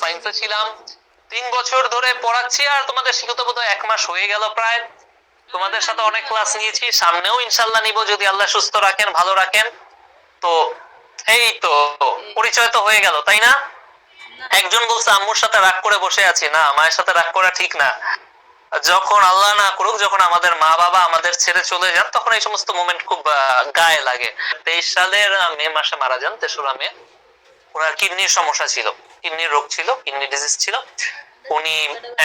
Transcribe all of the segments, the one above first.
সায়েন্সে ছিলাম, 3 বছর ধরে পড়াচ্ছি, আর তোমাদের শিক্ষিত বোধ 1 মাস হয়ে গেল প্রায়। তোমাদের সাথে অনেক ক্লাস নিয়েছি, সামনেও ইনশাল্লাহ নিব যদি আল্লাহ সুস্থ রাখেন, ভালো রাখেন। তো এই তো পরিচয় তো হয়ে গেল, তাই না? একজন বলছে আম্মুর সাথে রাগ করে বসে আছি। না, মায়ের সাথে রাগ করা ঠিক না। যখন আল্লাহ না করুক, যখন আমাদের মা বাবা আমাদের ছেড়ে চলে যান, তখন এই সমস্ত মোমেন্ট খুব গায়ে লাগে। 23 সালের মে মাসে মারা যান, 3রা মে। ওনার কিডনির সমস্যা ছিল, কিডনির রোগ ছিল, কিডনি ডিজিজ ছিল। উনি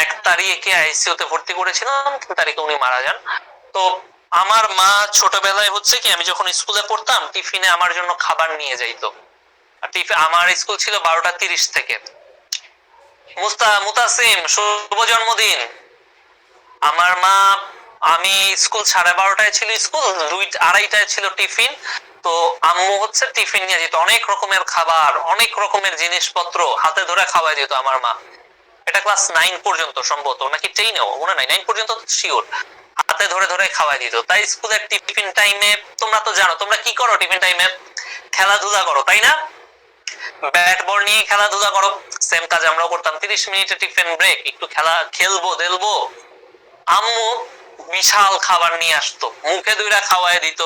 1 তারিখে আইসিইউ তে ভর্তি করেছিলাম, 3 তারিখে উনি মারা যান। তো আমার মা ছোটবেলায় হচ্ছে কি, আমি যখন স্কুলে পড়তাম টিফিনে আমার জন্য খাবার নিয়ে যাইতো। আমার স্কুল ছিল 12:30 থেকে। মুতাসিম শুভ জন্মদিন। আমার মা, আমি স্কুল 12:30টায় ছিল স্কুল, 2-2:30টায় ছিল টিফিন। তো আম্মু হচ্ছে টিফিন নিয়ে যেত, অনেক রকমের খাবার, অনেক রকমের জিনিসপত্র হাতে ধরে খাওয়াই দিত আমার মা। এটা ক্লাস 9 পর্যন্ত সম্ভবত, নাকি 10-এও মনে নাই, 9 পর্যন্ত শিওর। হাতে ধরে ধরে খাওয়াই দিত। তাই স্কুলের টিফিন টাইমে তোমরা তো জানো, তোমরা কি করো টিফিন টাইমে? খেলাধুলা করো, তাই না? ব্যাট বল নিয়ে খেলাধুলা করো। সেম কাজ আমরাও করতাম। 30 মিনিটের টিফিন ব্রেক, একটু খেলবো দেলবো। আম্মু বিশাল খাবার নিয়ে আসতো, মুখে দুইটা খাওয়াই দিত।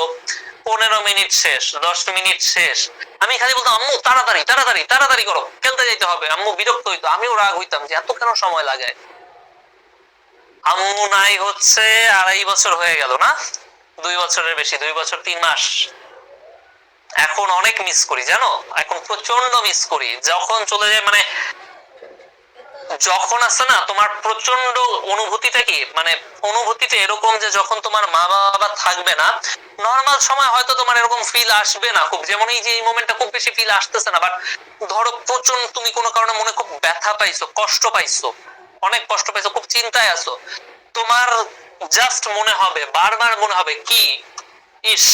15 মিনিট শেষ, 10 মিনিট শেষ। আমি খালি বলতাম আম্মু তাড়াতাড়ি তাড়াতাড়ি তাড়াতাড়ি করো, খেলতে যাইতে হবে। আম্মু বিরক্ত হইতো, আমিও রাগ হইতাম যে এত কেন সময় লাগে। আম্মু নাই হচ্ছে 2.5 বছর হয়ে গেল, না 2 বছরের বেশি, 2 বছর 3 মাস। এখন অনেক মিস করি জানো, এখন প্রচন্ড মিস করি। যখন চলে যায়, মানে যখন আছে না তোমার প্রচন্ড অনুভূতিটা কি, মানে অনুভূতিটা এরকম যে যখন তোমার মা বাবা থাকবে না, নর্মাল সময় হয়তো তোমার এরকম ফিল আসবে না খুব, যেমন এই যে এই মোমেন্টটা খুব বেশি ফিল আসতেছে না। বাট ধরো প্রচন্ড তুমি কোনো কারণে মনে খুব ব্যথা পাইছো, কষ্ট পাইছো, অনেক কষ্ট পাইছো, খুব চিন্তায় আছো, তোমার জাস্ট মনে হবে, বারবার মনে হবে কি, ইস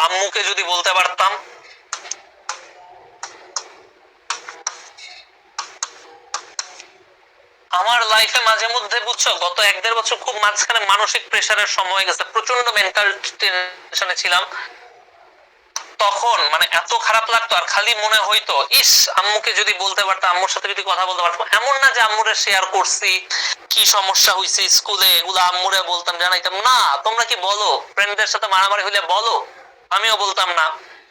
আম্মুকে যদি বলতে পারতাম। আমার লাইফে মাঝে মধ্যে বুঝছো, গত 1-1.5 বছর খুব মাঝখানে মানসিক প্রেসারের সময় গেছে, প্রচন্ড মেন্টাল টেনশনে ছিলাম। তখন মানে এত খারাপ লাগতো, আর খালি মনে হইতো ইস আম্মুকে যদি বলতে পারতাম, আম্মুর সাথে যদি কথা বলতে পারতাম। এমন না যে আম্মুরে শেয়ার করছি কি সমস্যা হইছে স্কুলে, এগুলো আম্মুরে বলতাম, জানাইতাম না। তোমরা কি বলো ফ্রেন্ডদের সাথে মারামারি হইলে বলো, আমিও বলতাম না।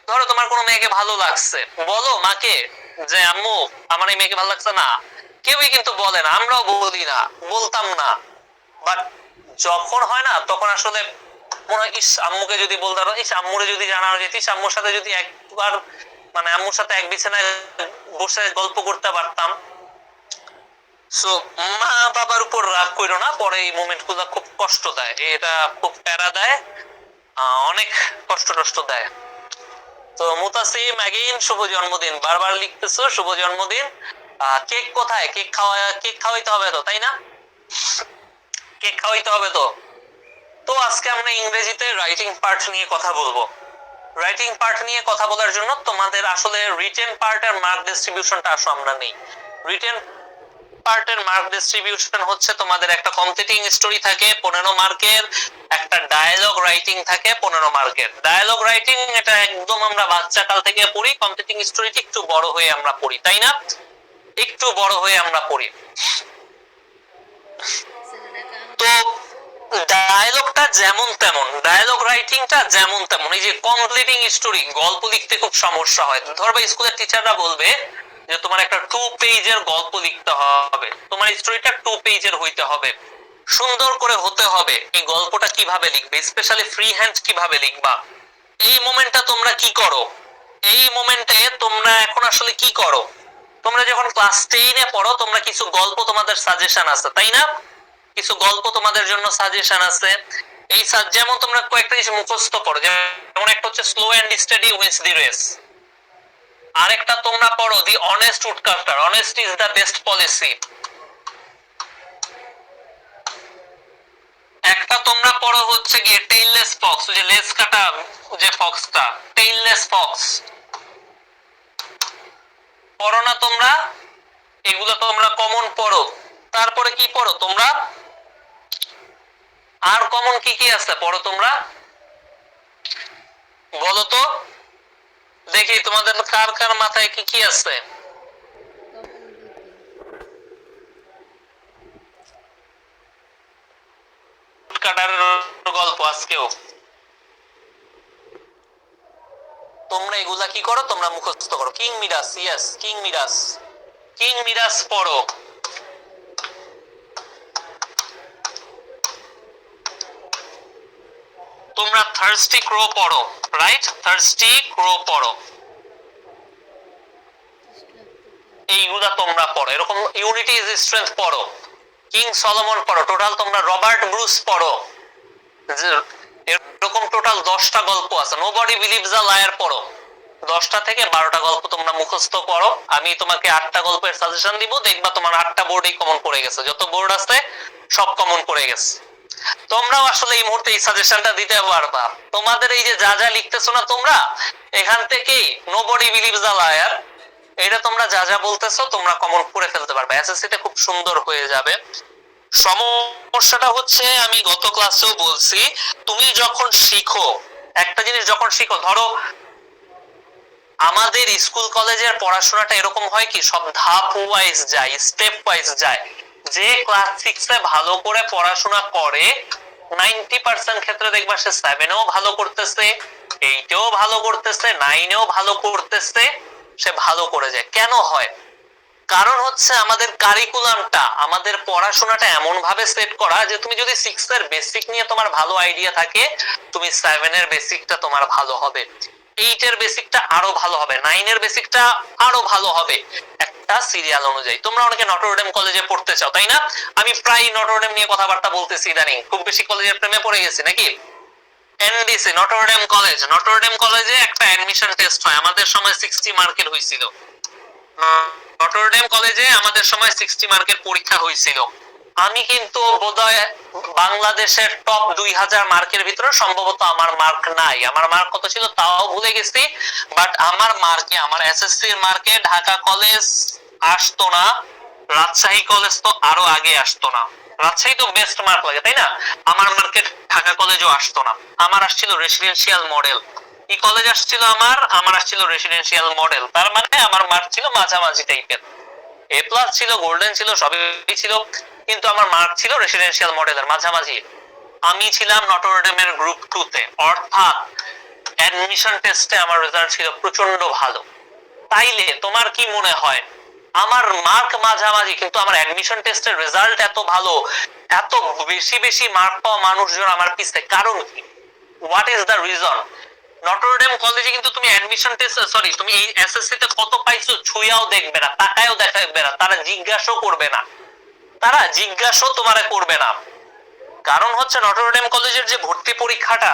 ধরো তোমার কোনো মেয়েকে ভালো লাগছে, বলো মাকে যে আম্মু আমার এই মেয়েকে ভালো লাগছে না। কেউই কিন্তু বলে না, আমরাও বলি না, বলতাম না। বাট যখন হয় না, তখন আসলে মনে হয় ইস আম্মুকে যদি বলতে পারো, ইস আম্মুরে যদি জানানো যেত, ইস আম্মুর সাথে যদি একবার, মানে আম্মুর সাথে এক বিছানায় বসে গল্প করতে পারতাম। সো মা বাবার উপর রাগ করো না, পরে এই মোমেন্ট গুলো খুব কষ্ট দেয়, এটা খুব প্যারা দেয়, অনেক কষ্ট টষ্ট দেয়। তো মুতাসিম অ্যাগেইন শুভ জন্মদিন, বারবার লিখতেছো শুভ জন্মদিন। কেক কোথায়? কেক খাওয়াইতে হবে তো, তাই না? কেক খাওয়াইতে হবে তো। তো আজকে আমরা ইংরেজিতে রাইটিং পার্ট নিয়ে কথা বলবো। রাইটিং পার্ট নিয়ে কথা বলার জন্য তোমাদের আসলে রিটেন পার্টের মার্ক ডিস্ট্রিবিউশনটা আসো আমরা নেই। রিটেন পার্টের মার্ক ডিস্ট্রিবিউশন হচ্ছে তোমাদের একটা কমপ্লিটিং স্টোরি থাকে 15 মার্কের, একটা ডায়ালগ রাইটিং থাকে 15 মার্কের। ডায়ালগ রাইটিং এটা একদম আমরা বাচ্চা কাল থেকে পড়ি, কমপ্লিটিং স্টোরিটা একটু বড় হয়ে আমরা পড়ি, তাই না? একটু বড় হয়ে আমরা পড়ি। তো ডায়ালগটা যেমন তেমন, ডায়ালগ রাইটিংটা যেমন তেমন। এই যে কমপ্লিটিং স্টোরি, গল্প লিখতে খুব সমস্যা হয়। ধরবা স্কুলের টিচাররা বলবে যে তোমার একটা 2 পেজের গল্প লিখতে হবে, তোমার স্টোরিটা 2 পেজের হইতে হবে, সুন্দর করে হতে হবে। এই গল্পটা কিভাবে লিখবে, স্পেশালি ফ্রি হ্যান্ড কিভাবে লিখবা, এই মোমেন্টটা তোমরা কি করো? এই মোমেন্টে তোমরা এখন আসলে কি করো? তোমরা যখন ক্লাস 10-এ পড়ো, তোমরা কিছু গল্প তোমাদের সাজেশন আছে, তাই না? কিছু গল্প তোমাদের জন্য সাজেশন আছে। এই যেমন তোমরা কয়েকটা জিনিস মুখস্থ করো, যেমন একটা হচ্ছে slow and steady wins the race, আরেকটা তোমরা পড়ো the honest woodcutter, honest is the best policy. একটা তোমরা পড়ো হচ্ছে গিয়ে টেইললেস ফক্স, যে লেজ কাটা যে ফক্সটা, টেইললেস ফক্স পড়ো না তোমরা? এগুলো তোমরা কমন পড়ো। তারপরে কি পড়ো তোমরা? আর কমন কি কি আছে পড়ো তোমরা, বলো তো দেখি তোমাদের কার কার মাথায় কি কি আছে। কাটার গল্প আজকেও। তোমরা এগুলা কি করো, তোমরা মুখস্থ করো। King Midas, yes king Midas, king Midas পড়ো। তোমরা থার্স্টি ক্রো পড়ো, রাইট? থার্স্টি ক্রো পড়ো, এইগুলা তোমরা পড়ো। এরকম ইউনিটি ইজ স্ট্রেংথ পড়ো, কিং সলোমন পড়ো, টোটাল তোমরা রবার্ট ব্রুস পড়ো, এরকম টোটাল 10টা গল্প আছে। নোবডি বিলিভস আ লায়ার পড়ো, 10টা থেকে 12টা গল্প তোমরা মুখস্থ করো। আমি তোমাকে 8টা গল্পের সাজেশন দিব, দেখবা তোমার 8টা বোর্ডেই কমন পড়ে গেছে। যত বোর্ড আছে সব কমন পড়ে গেছে। তোমরাও আসলে এই মুহূর্তে এই সাজেশনটা দিতে পারবা। তোমাদের এই যে যা যা লিখতেছো না তোমরা, এখান থেকেই নোবডি বিলিভস আ লায়ার, এটা তোমরা যা যা বলতেছো তোমরা কমন করে ফেলতে পারবে, এসএসসি তে খুব সুন্দর হয়ে যাবে। সমস্যাটা হচ্ছে, আমি গত ক্লাসেও বলছি, তুমি যখন শিখো একটা জিনিস, যখন শিখো, ধরো আমাদের স্কুল কলেজের পড়াশোনাটা এরকম হয় কি, সব ধাপ ওয়াইজ যায়, স্টেপ ওয়াইজ যায়। যে ক্লাস 6 এ ভালো করে পড়াশোনা করে 90% ক্ষেত্রে দেখবা সে 7 এও ভালো করতেছে, 8 এও ভালো করতেছে, 9 এও ভালো করতেছে, সে ভালো করে যায়। কেন হয়? কারণ হচ্ছে আমাদের কারিকুলামটা, আমাদের পড়াশোনাটা এমন ভাবে সেট করা যে তুমি যদি 6 এর বেসিক নিয়ে তোমার ভালো আইডিয়া থাকে, তুমি 7 এর বেসিকটা তোমার ভালো হবে, 8 এর বেসিকটা আরো ভালো হবে, 9 এর বেসিকটা আরো ভালো হবে, একটা সিরিয়াল অনুযায়ী। তোমরা অনেকে নটরডেম কলেজে পড়তে চাও, তাই না? আমি প্রায় নটরডেম নিয়ে কথাবার্তা বলতেছি ইদানিং, খুব বেশি কলেজের প্রেমে পড়ে গেছি নাকি? এনডিসি নটরডেম কলেজ, নটরডেম কলেজে একটা অ্যাডমিশন টেস্ট হয়, আমাদের সময় 60 মার্কের হয়েছিল। নটরডেম কলেজে আমাদের সময় 60 মার্কের পরীক্ষা হয়েছিল। আমি কিন্তু বোধহয় বাংলাদেশের টপ 2000 মার্কের ভিতরে সম্ভবত আমার মার্ক নাই, আমার মার্ক কত ছিল তাও ভুলে গেছি, বাট আমার মার্কে, আমার এসএসসি এর মার্কে ঢাকা কলেজ আসতো না, রাজশাহী কলেজ তো আরো আগে আসতো না। রাজশাহী তো বেস্ট মার্ক লাগে, তাই না? আমার মার্কে ঢাকা কলেজও আসতো না, আমার আসছিল রেসিডেন্সিয়াল মডেল। কি কলেজ আসছিল আমার? আমার আসছিল রেসিডেন্সিয়াল মডেল। তার মানে আমার মার্ক ছিল মাঝামাঝি টাইপের, এ প্লাস ছিল, গোল্ডেন ছিল, সবই ছিল, কিন্তু আমার মার্ক ছিল রেসিডেন্সিয়াল মডেলের মাঝামাঝি। আমি ছিলাম নটরডেমের গ্রুপ 2 তে, অর্থাৎ অ্যাডমিশন টেস্টে আমার রেজাল্ট ছিল প্রচন্ড ভালো। তাইলে তোমার কি মনে হয়, আমার মার্ক মাঝামাঝি কিন্তু আমার অ্যাডমিশন টেস্টের রেজাল্ট এত ভালো, এত বেশি বেশি মার্ক পাওয়া মানুষজন আমার পিছে, কারণ কি? What is the reason? Notre Dame কলেজে কিন্তু তুমি অ্যাডমিশন টেস্ট, সরি, তুমি এই এসএসসি তে কত পাইছো ছুঁয়াও দেখবে না, তাকায়ও দেখাবে না, তারা জিজ্ঞাসাও করবে না, তারা জিজ্ঞাসাও তোমারে করবে না। কারণ হচ্ছে নটরডেম কলেজের যে ভর্তি পরীক্ষাটা,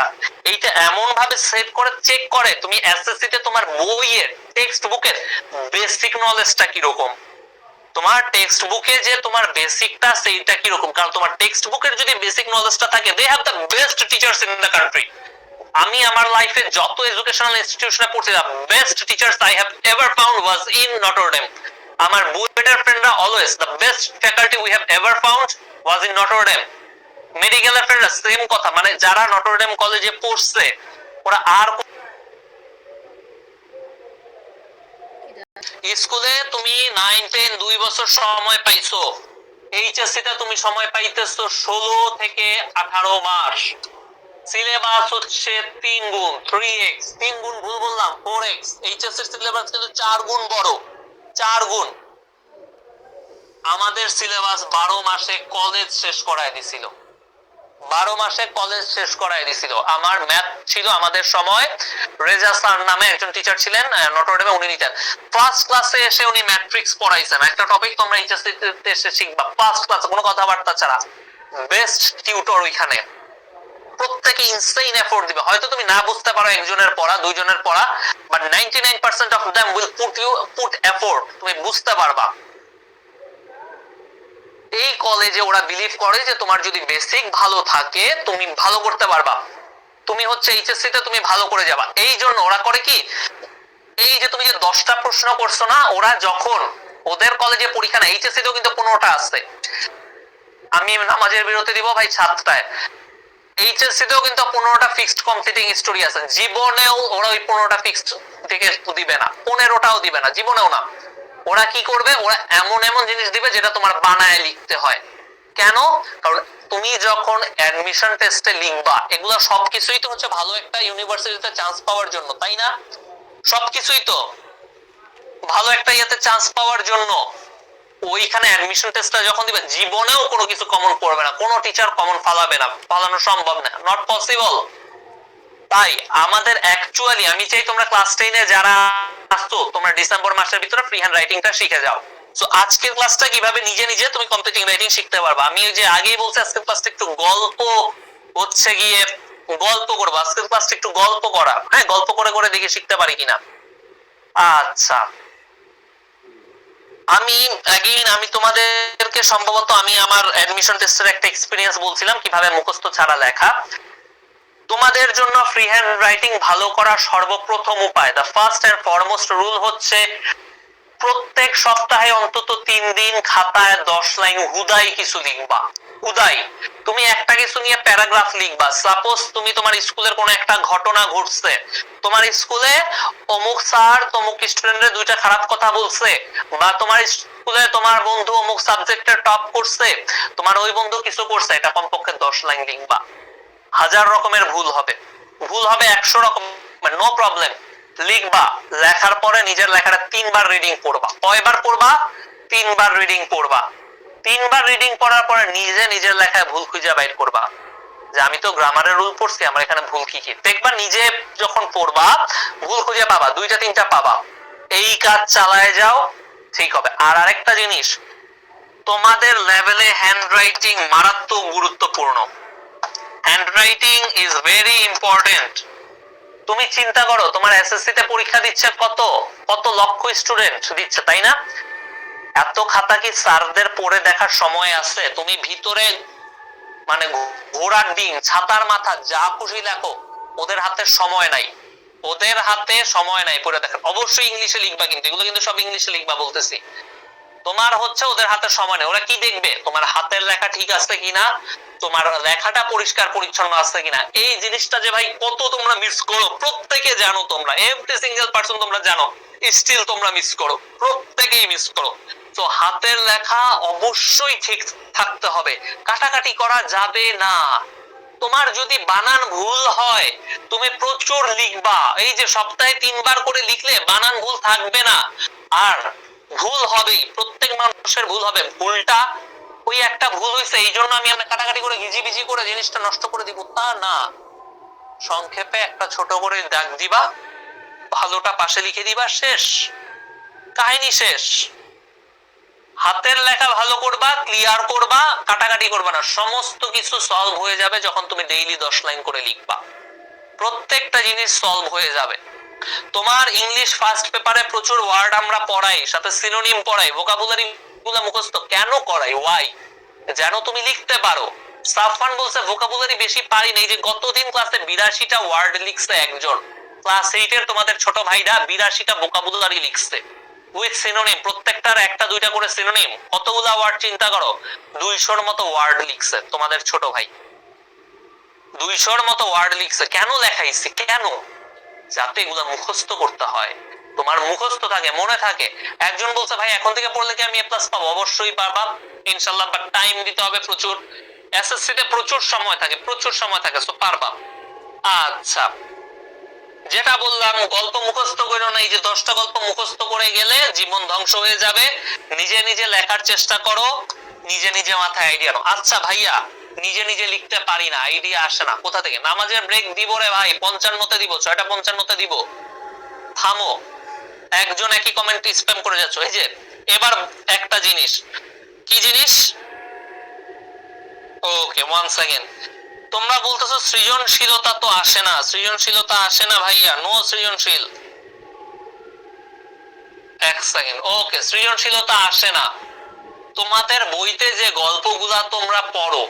এইটা এমন ভাবে সেট করে চেক করে তুমি এসএসসি তে তোমার বইয়ের টেক্সট বুকের বেসিক নলেজটা কিরকম, তোমার টেক্সট বুকে যে তোমার বেসিকটা সেইটা কিরকম। কারণ তোমার টেক্সট বুকের যদি বেসিক নলেজটা থাকে, they have the best teachers in the country. আমি আমার লাইফে যত এডুকেশনাল ইনস্টিটিউশনে পড়ছি, the best teachers I have ever found was in Notre Dame. আমার বুয়েটের ফ্রেন্ডরা always, the best faculty we have ever found was in Notre Dame. মেডিকেলের ফ্রেন্ডরা সেম কথা, মানে যারা নটরডেম কলেজে পড়ছে ওরা আর স্কুলে তুমি 9-10 2 বছর সময় পাইছো, এইচএসসি তে তুমি সময় পাইতেছো 16 থেকে 18 মাস। সিলেবাস হচ্ছে 3 গুণ, 3x, 3 গুণ ভুল বললাম, 4x। এইচএসসি এর সিলেবাস কিন্তু 4 গুণ বড়, 4 গুণ। আমাদের সিলেবাস 12 মাসে কলেজ শেষ করায় দিছিল, 12 মাসে কলেজ শেষ করায় দিছিল। আমার ম্যাথ ছিল আমাদের সময়, রেজা স্যার নামে একজন টিচার ছিলেন নটরডেমে, উনি নিতেন। ফার্স্ট ক্লাসে এসে উনি ম্যাট্রিক্স পড়াইছেন, একটা টপিক তোমরা এইচএসসি তে এসে শিখবা, ফার্স্ট ক্লাসে কোনো কথাবার্তা ছাড়া। বেস্ট টিউটর ওইখানে, প্রত্যেকে ইনসেইন এফোর্ট দিবে। হয়তো তুমি না বুঝতে পারো একজনের পড়া, দুইজনের পড়া, but 99% of them will put effort, তুমি বুঝতে পারবা। এই কলেজে ওরা বিলিভ করে যে তোমার যদি বেসিক ভালো থাকে তুমি ভালো করতে পারবা, তুমি হচ্ছে এইচএসসি তে তুমি ভালো করে যাবা। এই জন্য ওরা করে কি, এই যে তুমি যে 10টা প্রশ্ন করছো না, ওরা যখন ওদের কলেজে পরীক্ষা না, এইচএসসি তেও কিন্তু 15টা আছে, আমি নামাজের বিরতি দিব ভাই 7টায়, এইচএসসি তেও কিন্তু 15টা ফিক্সড কমপ্লিটিং স্টোরি আছে। জীবনেও ওরা ওই 15টা ফিক্সড থেকে দিবে না, 15টাও দিবে না, জীবনেও না। ওরা কি করবে, ওরা এমন এমন জিনিস দিবে যেটা তোমার বানায় লিখতে হয়। কেন? কারণ তুমি যখন অ্যাডমিশন টেস্টে লিখবা, এগুলো সবকিছুই তো হচ্ছে ভালো একটা ইউনিভার্সিটিতে চান্স পাওয়ার জন্য, তাই না? সবকিছুই তো ভালো একটা ইয়েতে চান্স পাওয়ার জন্য। ওইখানে অ্যাডমিশন টেস্টটা যখন দিবে, জীবনেও কোনো কিছু কমন পড়বে না, কোনো টিচার কমন ফালাবে না, ফালানো সম্ভব না, নট পসিবল। তাই আমাদের অ্যাকচুয়ালি আমি চাই তোমরা ক্লাস 10 এ যারা আসছো, তোমরা ডিসেম্বর মাসের ভিতরে ফ্রি হ্যান্ড রাইটিংটা শিখে যাও। সো আজকের ক্লাসটা কিভাবে নিজে নিজে তুমি কম্পিটিং রাইটিং শিখতে পারবা, আমি ওই যে আগেই বলছি আজকের ক্লাসটা একটু গল্প হচ্ছে গিয়ে গল্প করবো, আজকের ক্লাসটা একটু গল্প করা, হ্যাঁ গল্প করে করে দেখে শিখতে পারি কিনা। আচ্ছা, আমি তোমাদেরকে সম্ভবত আমি আমার অ্যাডমিশন টেস্টের একটা এক্সপেরিয়েন্স বলছিলাম কিভাবে মুখস্থ ছাড়া লেখা। তোমাদের জন্য ফ্রি হ্যান্ড রাইটিং ভালো করার সর্বপ্রথম উপায়, the first and foremost rule হচ্ছে প্রত্যেক সপ্তাহে অন্তত 3 দিন খাতায় 10 লাইন হুদাই কিছু লিখবা। হুদাই তুমি একটা কিছু নিয়ে প্যারাগ্রাফ লিখবা। সাপোজ তুমি তোমার স্কুলের কোনো একটা ঘটনা ঘটছে, তোমার স্কুলে অমুক স্যার তমুক স্টুডেন্টের দুইটা খারাপ কথা বলছে, বা তোমার স্কুলে তোমার বন্ধু অমুক সাবজেক্টে টপ করছে, তোমার ওই বন্ধু কিছু করছে, এটা কমপক্ষে 10 লাইন লিখবা। 1000 রকমের ভুল হবে, ভুল হবে 100 রকমের, নো প্রবলেম, লিখবা। লেখার পরে নিজের লেখাটা 3 বার রিডিং পড়বা। কয়বার পড়বা? 3 বার রিডিং পড়বা। 3 বার রিডিং পড়ার পরে নিজে নিজের লেখায় ভুল খুঁজে বাইর করবা, যে আমি তো গ্রামারের রুল পড়ছি, আমার এখানে ভুল কি কি। দেখবা নিজে যখন পড়বা ভুল খুঁজে পাবা, 2টা 3টা পাবা। এই কাজ চালায় যাও, ঠিক হবে। আর আরেকটা জিনিস, তোমাদের লেভেলে হ্যান্ড রাইটিং মারাত্মক গুরুত্বপূর্ণ। Hand writing is very important. তুমি চিন্তা করো, তোমার এসএসসি তে পরীক্ষা দিচ্ছে কত কত লক্ষ স্টুডেন্ট দিচ্ছে, তাই না? এত খাতা কি স্যারদের পড়ে দেখার সময় আছে? তুমি ভিতরে মানে ঘোড়ার ডিম ছাতার মাথা যা খুশি লেখো, ওদের হাতে সময় নাই, ওদের হাতে সময় নাই পড়ে দেখার। অবশ্যই ইংলিশে লিখবা, কিন্তু এগুলো কিন্তু সব ইংলিশে লিখবা বলতেছি। তোমার হচ্ছে ওদের হাতে সময় নেই, ওরা কি দেখবে? তোমার হাতের লেখা ঠিক আছে কিনা, তোমার লেখাটা পরিষ্কার পরিচ্ছন্ন আছে কিনা। এই জিনিসটা যে ভাই কত তোমরা মিস করো, প্রত্যেকে জানো, তোমরা এভরি সিঙ্গেল পারসন তোমরা জানো, স্টিল তোমরা মিস করো, প্রত্যেকেই মিস করো। তো হাতের লেখা অবশ্যই ঠিক থাকতে হবে, কাটাকাটি করা যাবে না। তোমার যদি বানান ভুল হয়, তুমি প্রচুর লিখবা, এই যে সপ্তাহে 3 বার করে লিখলে বানান ভুল থাকবে না। আর ভুল হবেই, প্রত্যেক মানুষের ভুল হবে। ভুলটা ওই একটা ভুল হয়েছে এই জন্য আমি কাটাকাটি করে ঘিজিবিজি করে জিনিসটা নষ্ট করে দিব তা না। সংক্ষেপে একটা ছোট করে দাগ দিবা, ভালোটা পাশে লিখে দিবা, শেষ, কাহিনী শেষ। হাতের লেখা ভালো করবা, ক্লিয়ার করবা, কাটাকাটি করবা না, সমস্ত কিছু সলভ হয়ে যাবে যখন তুমি ডেইলি 10 লাইন করে লিখবা। প্রত্যেকটা জিনিস সলভ হয়ে যাবে। তোমার ইংলিশ ফার্স্ট পেপারে প্রচুর ওয়ার্ড আমরা পড়াই, সাথে সিনোনিম পড়াই, ভোকাবুলারি গুলো মুখস্থ কেন করাই? ওয়াই? যেন তুমি লিখতে পারো। সাফওয়ান বলছে ভোকাবুলারি বেশি পারি না, এই যে গতদিন ক্লাসে 82টা ওয়ার্ড লিখছে একজন, ক্লাস 8 এর তোমাদের ছোট ভাইরা 82টা ভোকাবুলারি লিখছে উইথ সিনোনিম, প্রত্যেকটার একটা দুইটা করে সিনোনিম। কতগুলা ওয়ার্ড চিন্তা করো, 200-র মতো ওয়ার্ড লিখছে তোমাদের ছোট ভাই, 200-র মতো ওয়ার্ড লিখছে। কেন লেখাইছি? কেন? যাতে এগুলা মুখস্থ করতে হয়, তোমার মুখস্থ থাকে, মনে থাকে। একজন বলছে ভাই এখন থেকে পড়লে কি আমি এ প্লাস পাবো? অবশ্যই পাবা ইনশাআল্লাহ, বাট টাইম দিতে হবে প্রচুর। এসএসসি তে প্রচুর সময় থাকে, প্রচুর সময় থাকে, সো পারবা। আচ্ছা, যেটা বললাম, গল্প মুখস্থ করো না, এই যে 10টা গল্প মুখস্থ করে গেলে জীবন ধ্বংস হয়ে যাবে। নিজে নিজে লেখার চেষ্টা করো, নিজে নিজে মাথায় আইডিয়া নাও। আচ্ছা ভাইয়া, নিজে নিজে লিখতে পারি না, আইডিয়া আসে না, কোথা থেকে? নামাজের ব্রেক দিব রে ভাই, 55-তে দিব, 6টা 55-তে দিব। থামো, একজন একই কমেন্ট স্প্যাম করে যাচ্ছ। এই যে এবার একটা জিনিস, কি জিনিস? ওকে, 1 সেকেন্ড। তোমরা বলতেছো সৃজনশীলতা তো আসে না, সৃজনশীলতা আসে না ভাইয়া, নো সৃজনশীল। 1 সেকেন্ড, ওকে, সৃজনশীলতা আসে না। তোমাদের বইতে যে গল্পগুলা তোমরা পড়ো,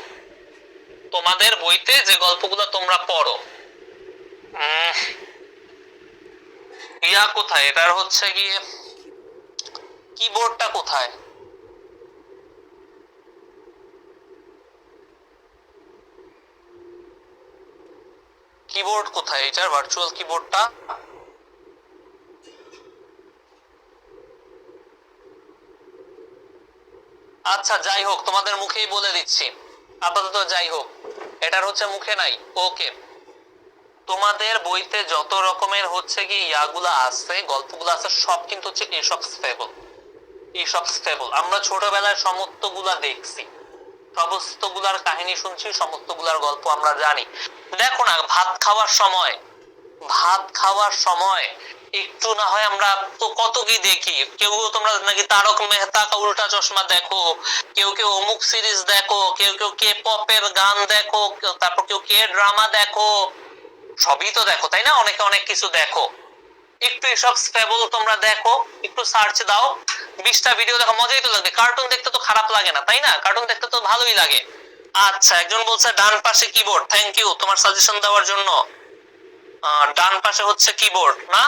তোমাদের বইতে যে গল্পগুলা তোমরা পড়ো, ইয়া কোথায়? এটার হচ্ছে গিয়ে কিবোর্ডটা কোথায়? কিবোর্ড কোথায় এটার? ভার্চুয়াল কিবোর্ডটা আচ্ছা যাই হোক, তোমাদের মুখেই বলে দিচ্ছি, আপাতত যাই হোক, এটার হচ্ছে মুখে নাই। ওকে, তোমাদের বইতে যত রকমের হচ্ছে কি ইয়াগুলা আছে, গল্পগুলো আছে, সব কিন্তু হচ্ছে এসপস ফেবল। এসপস ফেবল আমরা ছোটবেলায় সমস্ত গুলা দেখছি, সমস্ত গুলার কাহিনী শুনছি, সমস্ত গুলার গল্প আমরা জানি। দেখো না, ভাত খাওয়ার সময় একটু না হয় আমরা তো কত কি দেখি। কেউ তোমরা নাকি তারক মেহতা কা উল্টা চশমা দেখো, কেউ কেউ অমুক সিরিজ দেখো, কেউ কেউ কে পপের গান দেখো, তারপর কেউ কে ড্রামা দেখো, সবই তো দেখো তাই না, অনেকে অনেক কিছু দেখো। একটু এসব স্টেবল তোমরা দেখো, একটু সার্চ দাও, 20টা ভিডিও দেখো, মজাই তো লাগবে। কার্টুন দেখতে তো খারাপ লাগে না তাই না, কার্টুন দেখতে তো ভালোই লাগে। আচ্ছা, একজন বলছে ডান পাশে কিবোর্ড, থ্যাংক ইউ তোমার সাজেশন দেওয়ার জন্য। ডান পাশে হচ্ছে কিবোর্ড না?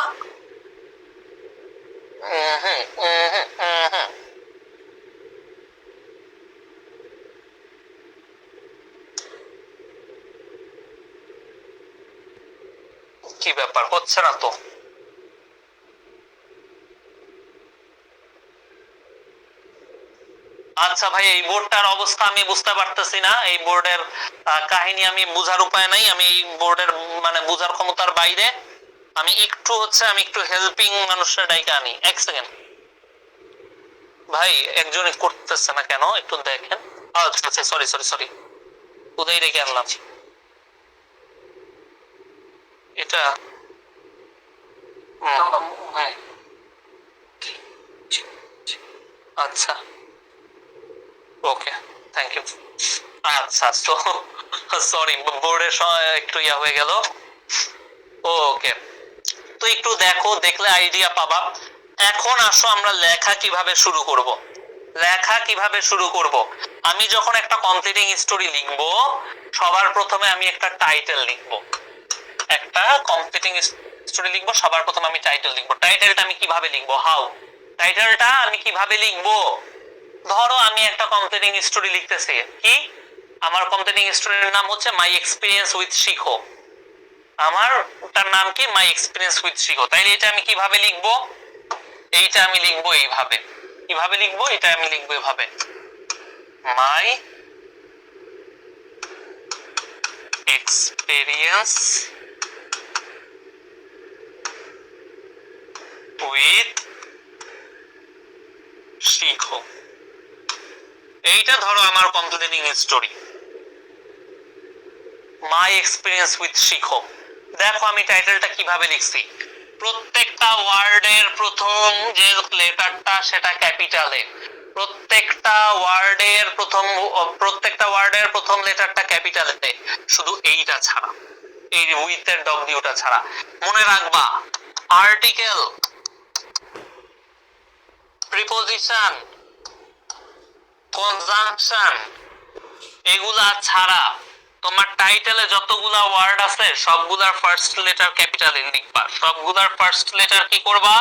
কি ব্যাপার, হচ্ছে না তো? আচ্ছা ভাই, এই বোর্ডটার অবস্থা আমি বুঝতে পারতেছি না, এই বোর্ডের কাহিনী আমি বুঝার উপায় নাই, আমি এই বোর্ডের মানে বুঝার ক্ষমতার বাইরে। আমি একটু হেল্পিং মানুষের ডাইকা আনি, এক সেকেন্ড ভাই। একজন করতেছে না কেন একটু দেখেন। আচ্ছা, সরি সরি সরি, কোথায় রেখে আনলাম এটা? হ্যাঁ, আচ্ছা, ওকে, থ্যাংক ইউ। আচ্ছা, তো সরি, বোর্ডের একটু ইয়া হয়ে গেল। ওকে, তো একটু দেখো, দেখলে আইডিয়া পাবা। এখন আসো আমরা লেখা কিভাবে শুরু করব। আমি যখন একটা কমপ্লিটিং স্টোরি লিখবো, সবার প্রথমে আমি একটা টাইটেল লিখবো। সবার প্রথমে আমি টাইটেল লিখবো। টাইটেলটা আমি কিভাবে লিখবো? ধরো আমি একটা কমপ্লিটিং স্টোরি লিখতেছি, কি আমার কমপ্লিটিং স্টোরির নাম হচ্ছে মাই এক্সপিরিয়েন্স উইথ শিখো। তার নাম কি? মাই এক্সপিরিয়েন্স উইথ শিখো। তাইলে এটা আমি কিভাবে লিখবো? এইটা আমি লিখবো এইভাবে। মাই এক্সপিরিয়েন্স উইথ শিখো, এইটা ধরো আমার completing story, my experience with শিখো। দেখো আমি টাইটেলটা কিভাবে লিখছি। প্রত্যেকটা ওয়ার্ডের প্রথম যে লেটারটা সেটা ক্যাপিটালে, প্রত্যেকটা ওয়ার্ডের প্রথম লেটারটা ক্যাপিটালে, শুধু এইটা ছাড়া, এই উইথ এর ডব্লিউটা ছাড়া। মনে রাখবা, আর্টিকেল, প্রিপোজিশন, কনজাংশন, এগুলা ছাড়া তোমার টাইটেলে যতগুলা ওয়ার্ড আছে সবগুলার ফার্স্ট লেটার ক্যাপিটালে লিখবা। কি করবা?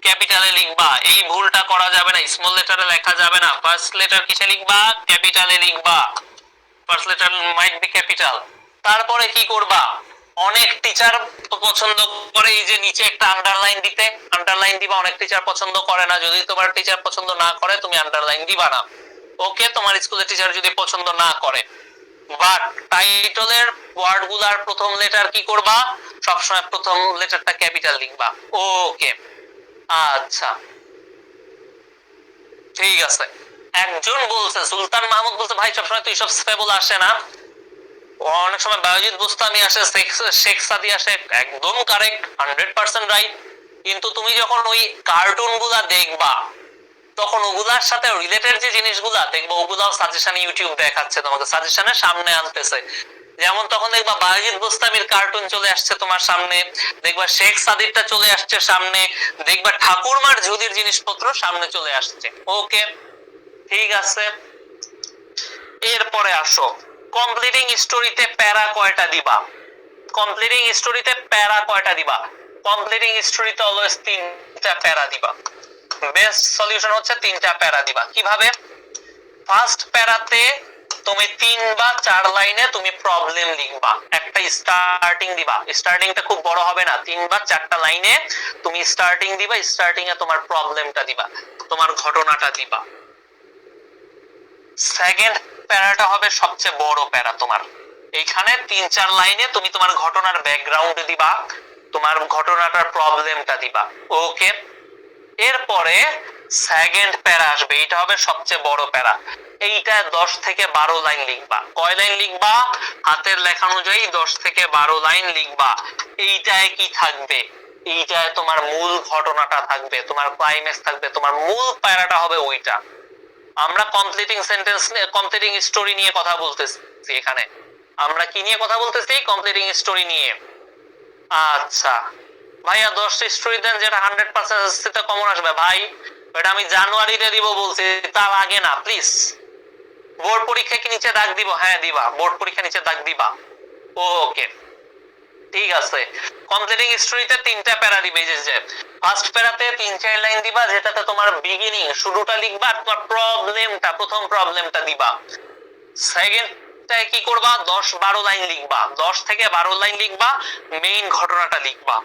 ক্যাপিটালে লিখবা। এই ভুলটা করা যাবে না, স্মল লেটারে লেখা যাবে না। ফার্স্ট লেটার কিসে লিখবা? ক্যাপিটালে লিখবা। First letter might be capital. তারপরে কি করবা? অনেক টিচার পছন্দ করে এই যে নিচে একটা আন্ডারলাইন দিবা। অনেক টিচার পছন্দ করে না। যদি তোমার টিচার পছন্দ না করে তুমি আন্ডারলাইন দিবা না। ওকে, তোমার স্কুলের টিচার যদি পছন্দ না করে। বাট টাইটেলের ওয়ার্ড গুলার প্রথম লেটার কি করবা? সবসময় প্রথম লেটারটা ক্যাপিটাল লিখবা। ওকে, আচ্ছা, ঠিক আছে। একজন বলছে, সুলতান মাহমুদ বলছে, ভাই সবসময় তো এইসব স্টেবল আসে না, অনেক সময় বায়োজিৎ বুস্তামি আসে, শেখ সাদি আসে। একদম কারেক্ট, 100% রাইট। কিন্তু তুমি যখন ওই কার্টুন গুলা দেখবা, তখন ওগুলার সাথে রিলেটেড যে জিনিসগুলা দেখবো, ওগুলাও সাজেশন ইউটিউব দেখাচ্ছে তোমাকে, সাজেশনের সামনে আনতেছে। যেমন তখন দেখবা বায়োজিৎ বুস্তামির কার্টুন চলে আসছে তোমার সামনে, দেখবা শেখ সাদিরটা চলে আসছে সামনে, দেখবা ঠাকুরমার ঝুলির জিনিসপত্র সামনে চলে আসছে। ওকে, ঠিক আছে। এরপরে আসো, কমপ্লিটিং স্টোরিতে প্যারা কয়টা দিবা? কমপ্লিটিং স্টোরিতে অলওয়েজ 3টা প্যারা দিবা। বেস্ট সলিউশন হচ্ছে 3টা প্যারা দিবা। কিভাবে? ফার্স্ট প্যারাতে তুমি 3 বা 4 লাইনে তুমি প্রবলেম লিখবা, একটা স্টার্টিং দিবা। স্টার্টিংটা খুব বড় হবে না, 3 বা 4টা লাইনে তুমি স্টার্টিং দিবা। স্টার্টিং এ তোমার প্রবলেমটা দিবা, তোমার ঘটনাটা দিবা। সেকেন্ড প্যারাটা হবে সবচেয়ে বড় প্যারা তোমার। এইখানে 3-4 লাইনে তুমি তোমার ঘটনার ব্যাকগ্রাউন্ড দিবা, তোমার ঘটনাটার প্রবলেমটা দিবা। ওকে, এরপরে সেকেন্ড প্যারা আসবে, এটা হবে সবচেয়ে বড় প্যারা। এইটা 10 থেকে 12 লাইন লিখবা। কয় লাইন লিখবা? হাতের লেখা অনুযায়ী 10 থেকে 12 লাইন লিখবা। এইটায় কি থাকবে? এইটায় তোমার মূল ঘটনাটা থাকবে, তোমার ক্লাইম্যাক্স থাকবে, তোমার মূল প্যারাটা হবে ওইটা। আমরা কমপ্লিটিং সেন্টেন্স, কমপ্লিটিং স্টোরি নিয়ে কথা বলতেছি এখানে। আমরা কি নিয়ে কথা বলতেছি? কমপ্লিটিং স্টোরি নিয়ে। আচ্ছা ভাইয়া 10টা স্টোরি দেন যেটা 100% কমন আসবে। ভাই এটা আমি জানুয়ারিতে দিব বলছি, তার আগে না প্লিজ। বোর্ড পরীক্ষা কি নিচে দাগ দিব? হ্যাঁ দিবা, বোর্ড পরীক্ষা নিচে দাগ দিবা। ওকে ঠিক আছে। কমপ্লিটিং স্টোরিতে 3টা প্যারা দিবে। যে ফার্স্ট প্যারাতে 3-4 লাইন দিবা, যেটাতে তোমার বিগিনিং শুরুটা লিখবা, তোমার প্রবলেমটা, প্রথম প্রবলেমটা দিবা। সেকেন্ডটায় কি করবা? 10-12 লাইন লিখবা, 10 থেকে 12 লাইন লিখবা, মেইন ঘটনাটা লিখবা।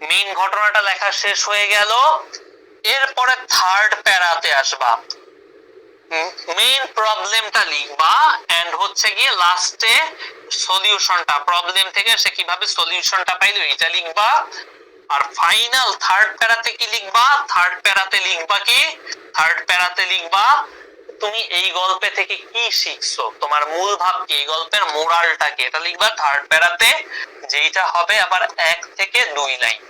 মেইন ঘটনাটা লেখা শেষ হয়ে গেল, এরপরে থার্ড প্যারাতে আসবা, মেইন প্রবলেমটা লিখবা, এন্ড হচ্ছে গিয়ে লাস্টে সলিউশনটা, প্রবলেম থেকে সে কিভাবে সলিউশনটা পাইলো এটা লিখবা। আর ফাইনাল থার্ড প্যারাতে কি লিখবা? থার্ড প্যারাতে লিখবা কি? থার্ড প্যারাতে লিখবা তুমি এই গল্পে থেকে কি শিখছো, তোমার মূল ভাব কি, এই গল্পের মোরালটা কি, এটা লিখবা থার্ড প্যারাতে, যেটা হবে আবার 1 থেকে 2 লাইন।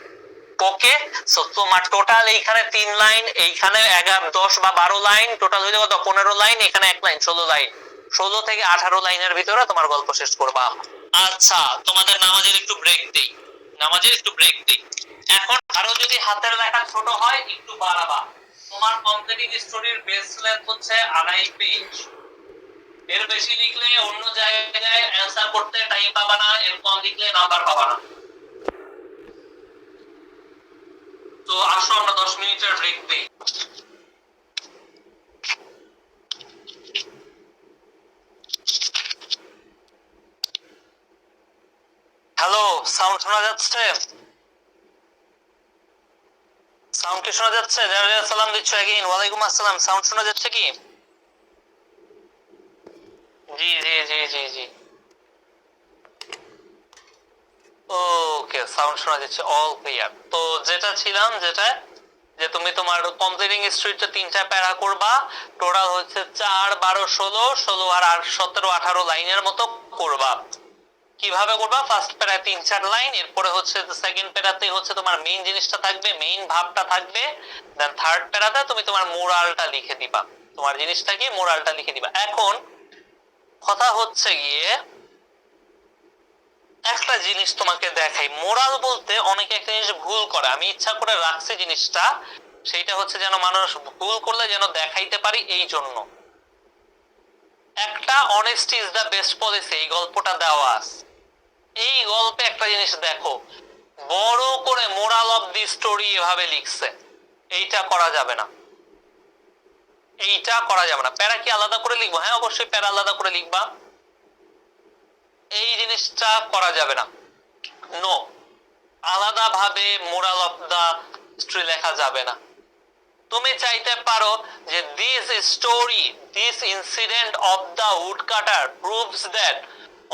ওকে, সো তোমার টোটাল এইখানে 3 লাইন, এইখানে 11, 10 বা 12 লাইন, টোটাল হইলে কত? 15 লাইন, এখানে 1 লাইন, 16 লাইন। 16 থেকে 18 লাইনের ভিতরে তোমার গল্প শেষ করবা। আচ্ছা তোমাদের নামাজের একটু ব্রেক দেই, নামাজের একটু ব্রেক দেই। এখন আরো যদি হাতের লেখা ছোট হয় একটু বাড়াবা। তোমার কমপ্লিটিং স্টোরির বেস লেন্থ হচ্ছে 2.5 পেজ। এর বেশি লিখলে অন্য জায়গায় অ্যানসার করতে টাইম পাবা না, এর কম লিখলে নাম্বার পাবা না। তো আসো আমরা 10 মিনিটের ব্রেক দেই। হ্যালো, সাউন্ড শোনা যাচ্ছে? সাউন্ড কি শোনা যাচ্ছে? যারা সালাম দিচ্ছ এগেইন, ওয়ালাইকুম আসসালাম। সাউন্ড শোনা যাচ্ছে কি? জি জি জি জি জি ওকে, সাউন্ড শোনা যাচ্ছে, অল ক্লিয়ার। তো যেটা ছিলাম, যেটা যে তুমি তোমার কমপ্লিটিং স্টোরিতে 3টা প্যারা করবা, টোটাল হচ্ছে 4, 12, 16, 16 আর 17, 18 লাইনের মতো করবা। কিভাবে করবা? ফার্স্ট প্যারায় 3-4 লাইন, এরপরে হচ্ছে সেকেন্ড প্যারাতে হচ্ছে তোমার মেইন জিনিসটা থাকবে, মেইন ভাবটা থাকবে, দেন থার্ড প্যারাতে তুমি তোমার মোরালটা লিখে দিবা, তোমার জিনিসটা কি, মোরালটা লিখে দিবা। এখন কথা হচ্ছে গিয়ে একটা জিনিস তোমাকে দেখাই, মোরাল বলতে অনেকে একটা জিনিস ভুল করে, আমি ইচ্ছা করে রাখছি জিনিসটা, সেইটা হচ্ছে যেন মানুষ ভুল করলে যেন দেখাইতে পারি, এই জন্য। একটা honesty is the best policy, এই গল্পটা দেওয়া আছে। এই গল্পে একটা জিনিস দেখো, বড় করে মোরাল অফ দি স্টোরি এভাবে লিখছে, এইটা করা যাবে না, এইটা করা যাবে না। প্যারা কি আলাদা করে লিখবো? হ্যাঁ অবশ্যই প্যারা আলাদা করে লিখবা, এই জিনিসটা করা যাবে না। নো, আলাদা ভাবে মোরাল অফ দা স্টোরি লেখা যাবে না। তুমি চাইতে পারো যে this story, this incident of the woodcutter proves that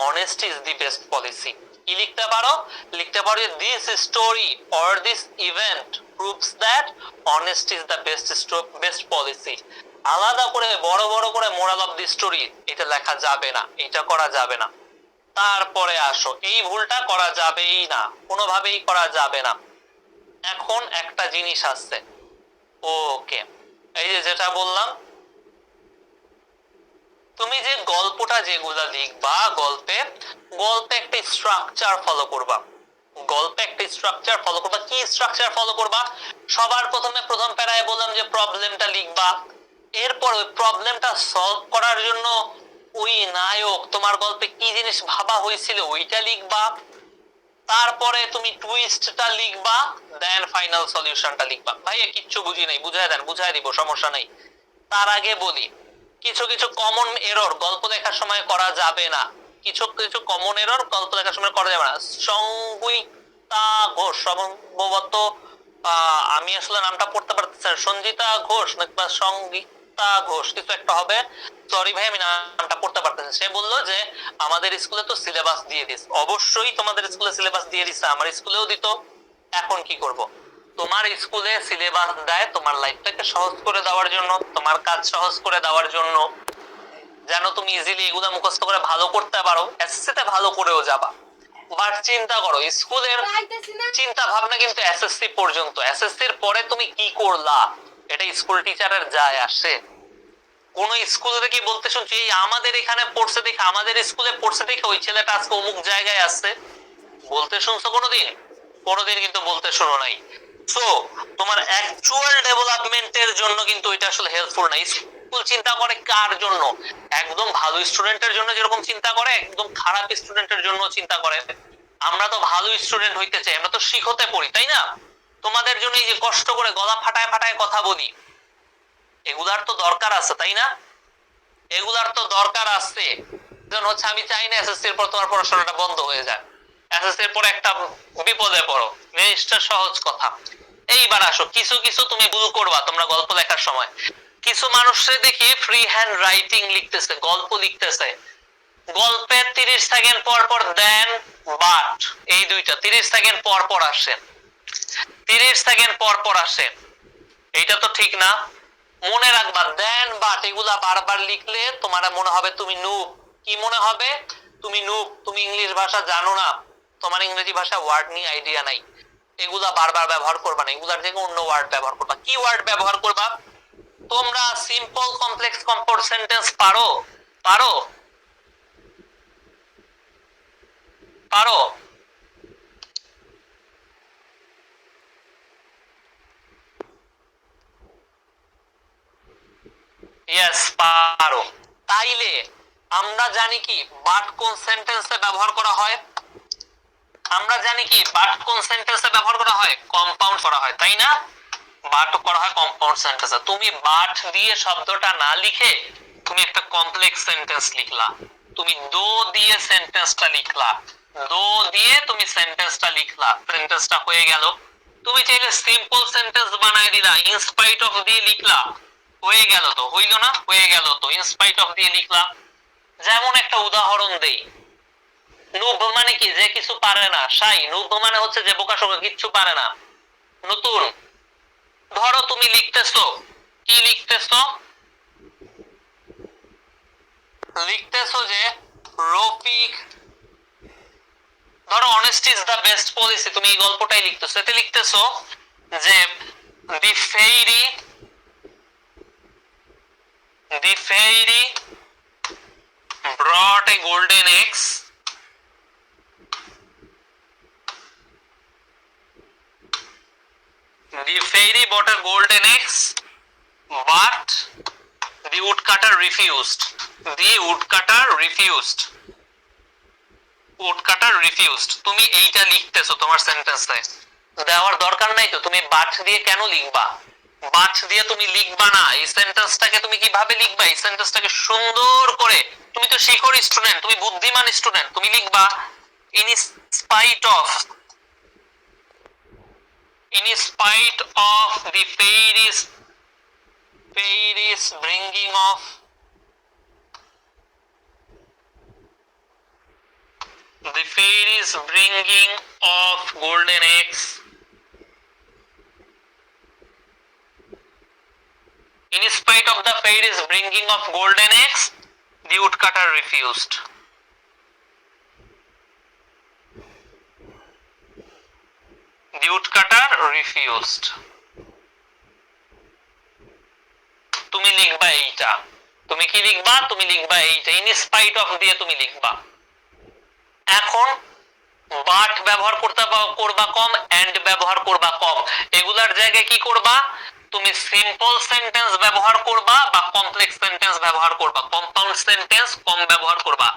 honesty is the best policy। কি লিখতে পারো? লিখতে পারো this story or this event proves that honesty is the best policy। আলাদা করে বড় বড় করে মোরাল অফ দি স্টোরি এটা লেখা যাবে না, এটা করা যাবে না। তারপরে আসো, এই ভুলটা করা যাবেই না, কোনোভাবেই করা যাবে না। এখন একটা জিনিস আছে, ওকে, এই যে যেটা বললাম, তুমি যে গল্পটা যেগুলা লিখবা, গল্পে একটা স্ট্রাকচার ফলো করবা, গল্পে একটা স্ট্রাকচার ফলো করবা। কি স্ট্রাকচার ফলো করবা? সবার প্রথমে প্রথম প্যারায় বললাম যে প্রবলেমটা লিখবা, এরপর ওই প্রবলেমটা সলভ করার জন্য ওই নায়ক তোমার গল্পে কি জিনিস ভাবা হয়েছিল ওইটা লিখবা, তারপরে তুমি টুইস্টটা লিখবা, দেন ফাইনাল সলিউশনটা লিখবা। ভাইয়া কিচ্ছু বুঝি নাই, বুঝায় দেন, বুঝায় দিব, সমস্যা নাই। তার আগে বলি, কিছু কিছু কমন এরর গল্প লেখার সময় করা যাবে না, কিছু কিছু কমন এরর গল্প লেখার সময় করা যাবে না। সঙ্গীতা ঘোষ সম্ভবত, আমি আসলে নামটা পড়তে পারতেছি না, সঞ্জিতা ঘোষ নাকি সঙ্গীতা শান্তা ঘোষ কিছু একটা হবে, সরি ভাই আমি নামটা পড়তে পারতেছি। সে বললো যে আমাদের স্কুলে তো সিলেবাস দিয়ে দিস। অবশ্যই তোমাদের স্কুলে সিলেবাস দিয়ে দিচ্ছে, আমার স্কুলেও দিত। এখন কি করব? তোমার স্কুলে সিলেবাস দেয় তোমার লাইফটাকে সহজ করে দেওয়ার জন্য, তোমার কাজ সহজ করে দেওয়ার জন্য, যেন তুমি ইজিলি এগুলা মুখস্থ করে ভালো করতে পারো, এসএসসি তে ভালো করেও যাবা। বাট চিন্তা করো, স্কুলের চিন্তা ভাবনা কিন্তু এসএসসি পর্যন্ত, এসএসসি এর পরে তুমি কি করলা এটা স্কুল টিচারের যায় আসে? কোন স্কুল থেকে বলতে শুনছি এই আমাদের এখানে পড়ছে দেখে, আমাদের স্কুলে পড়ছে দেখে ওই ছেলেটা আজকে অমুক জায়গায় আছে, বলতে শুনছো কোনোদিন? কোনোদিন কিন্তু বলতে শুনো নাই। সো তোমার অ্যাকচুয়াল ডেভেলপমেন্টের জন্য কিন্তু এটা আসলে হেল্পফুল না। স্কুল চিন্তা করে কার জন্য? একদম ভালো স্টুডেন্টের জন্য যেরকম চিন্তা করে, একদম খারাপ স্টুডেন্টের জন্য চিন্তা করে। আমরা তো ভালো স্টুডেন্ট হইতে চাই, আমরা তো শিখতে পড়ি, তাই না? তোমাদের জন্য এই যে কষ্ট করে গলা ফাটায় ফাটায় কথা বলি, এগুলার তো দরকার আছে, তাই না? এগুলার তো দরকার আছে। হচ্ছে আমি চাই না এসএসসি এর পর তোমার পড়াশোনাটা বন্ধ হয়ে যায়, এসএসসি এর পর একটা বিপদে পড়ো, জিনিসটা সহজ কথা। এইবার আসো, কিছু কিছু তুমি ভুল করবা তোমরা গল্প লেখার সময়। কিছু মানুষরে দেখি ফ্রি হ্যান্ড রাইটিং লিখতেছে, গল্প লিখতেছে, গল্পের 30 সেকেন্ড পর পর দেন বাট, এই দুইটা 30 সেকেন্ড পর পর আসে, 30 সেকেন্ড পর পর আসে। এইটা তো ঠিক না। মনে রাখবা দেন বাট এগুলা বারবার লিখলে তোমার মনে হবে তুমি নুব। কি মনে হবে? তুমি নুব, তুমি ইংলিশ ভাষা জানো না, তোমার ইংরেজি ভাষা ওয়ার্ড নিয়ে আইডিয়া নাই। এগুলা বারবার ব্যবহার করবা না, এগুলার জায়গায় অন্য ওয়ার্ড ব্যবহার করবা। কি ওয়ার্ড ব্যবহার করবা? তোমরা সিম্পল কমপ্লেক্স কম্পাউন্ড সেন্টেন্স পারো? পারো? পারো? ইয়েস পারো। তাইলে আমরা জানি কি বাট কোন সেন্টেন্সে ব্যবহার করা হয়? আমরা জানি কি বাট কোন সেন্টেন্সে ব্যবহার করা হয়? কম্পাউন্ড করা হয়, তাই না? বাট করা হয় কম্পাউন্ড সেন্টেন্সে। তুমি বাট দিয়ে শব্দটা না লিখে তুমি একটা কমপ্লেক্স সেন্টেন্স লিখলা, তুমি দো দিয়ে সেন্টেন্সটা লিখলা, দো দিয়ে তুমি সেন্টেন্সটা লিখলা, সেন্টেন্সটা হয়ে গেল। তুমি চাইলে সিম্পল সেন্টেন্স বানায় দিলা, ইনস্পাইট অফ দিয়ে লিখলা, হয়ে গেল তো? হইল না? হয়ে গেল তো। ইনস্পাইট অফ দিয়ে লিখলা। যেমন একটা উদাহরণ দেই, নুব মানে কি? যে কিছু পারে না। শাই, নুব মানে হচ্ছে যে বোকা শোকা, কিচ্ছু পারে না। নতুন, ধরো তুমি লিখতেছো, কি লিখতেছো? লিখতেছো যে রফিক, ধরো honesty is the best policy, তুমি এই গল্পটাই লিখতেছো। এতে লিখতেছো যে the fairy brought a golden eggs, the fairy brought a golden eggs but the woodcutter refused, the woodcutter refused, woodcutter refused। তুমি এইটা লিখতেছো তোমার সেন্টেন্সে, দেওয়ার দরকার নাই তো। তুমি বাট দিয়ে কেন লিখবা? বাট দিয়ে তুমি লিখবা না। এই সেন্টেন্সটাকে তুমি কিভাবে লিখবা? এই সেন্টেন্সটাকে সুন্দর করে, তুমি তো শিখর স্টুডেন্ট, তুমি বুদ্ধিমান স্টুডেন্ট, তুমি লিখবা in spite of, in spite of the fairies bringing of, the fairies bringing of golden eggs, in spite of the fairies bringing of golden eggs, the woodcutter refused. The woodcutter refused. তুমি লিখবা এইটা। তুমি কি লিখবা? তুমি লিখবা এইটা, in spite of দিয়ে তুমি লিখবা। এখন বাট ব্যবহার করবা কম, এন্ড ব্যবহার করবা কম। এগুলার জায়গায় কি করবা? তুমি সিম্পল সেন্টেন্স ব্যবহার করবা বা কমপ্লেক্স সেন্টেন্স ব্যবহার করবা। কম্পাউন্ড সেন্টেন্স কম ব্যবহার করবা,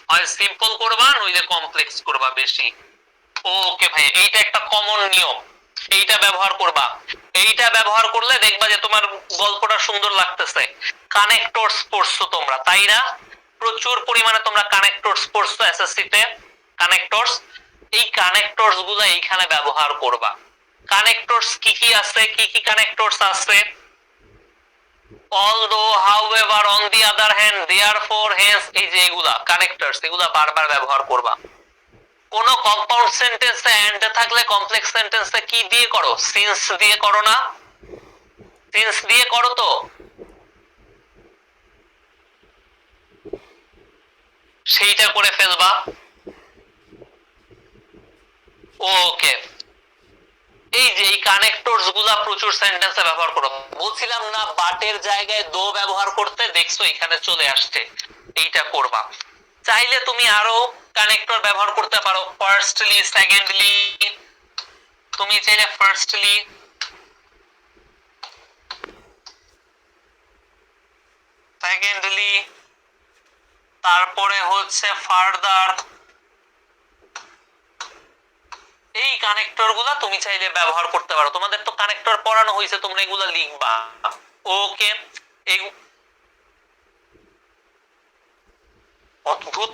হয় সিম্পল করবা নইলে কমপ্লেক্স করবা বেশি। ওকে ভাই, এইটা একটা কমন নিয়ম, এইটা ব্যবহার করবা। এইটা ব্যবহার করলে দেখবা যে তোমার গল্পটা সুন্দর লাগতেছে। কানেক্টরস পড়ছো তোমরা, তাই না? প্রচুর পরিমাণে তোমরা কানেক্টরস পড়ছো এসএসসি তে। কানেক্টরস, এই কানেক্টরস গুলো এইখানে ব্যবহার করবা। কানেক্টরস কি কি আছে? কি কি কানেক্টরস আছে? although, however, on the other hand, therefore, hence, এই যে এগুলা কানেক্টরস, এগুলা বারবার ব্যবহার করবা। কোন কম্পাউন্ড সেন্টেন্সে এন্ড থাকলে কমপ্লেক্স সেন্টেন্সে কি দিয়ে করো? সিন্স দিয়ে করো না? সিন্স দিয়ে করো তো? সেইটা করে ফেলবা। ওকে, এই যে এই কানেক্টরস গুলা প্রচুর সেন্টেন্সে ব্যবহার করো। বলছিলাম না বাটের জায়গায় দো ব্যবহার করতে, দেখছো এখানে চলে আসছে। এইটা করবা। চাইলে তুমি আরো কানেক্টর ব্যবহার করতে পারো, ফার্স্টলি, সেকেন্ডলি। তুমি চাইলে ফার্স্টলি, সেকেন্ডলি, তারপরে হচ্ছে ফার্দার, এই কানেক্টর গুলা তুমি চাইলে ব্যবহার করতে পারো। তোমাদের তো কানেক্টর পড়ানো হয়েছে, তোমরা এগুলা লিখবা। ওকে, অদ্ভুত।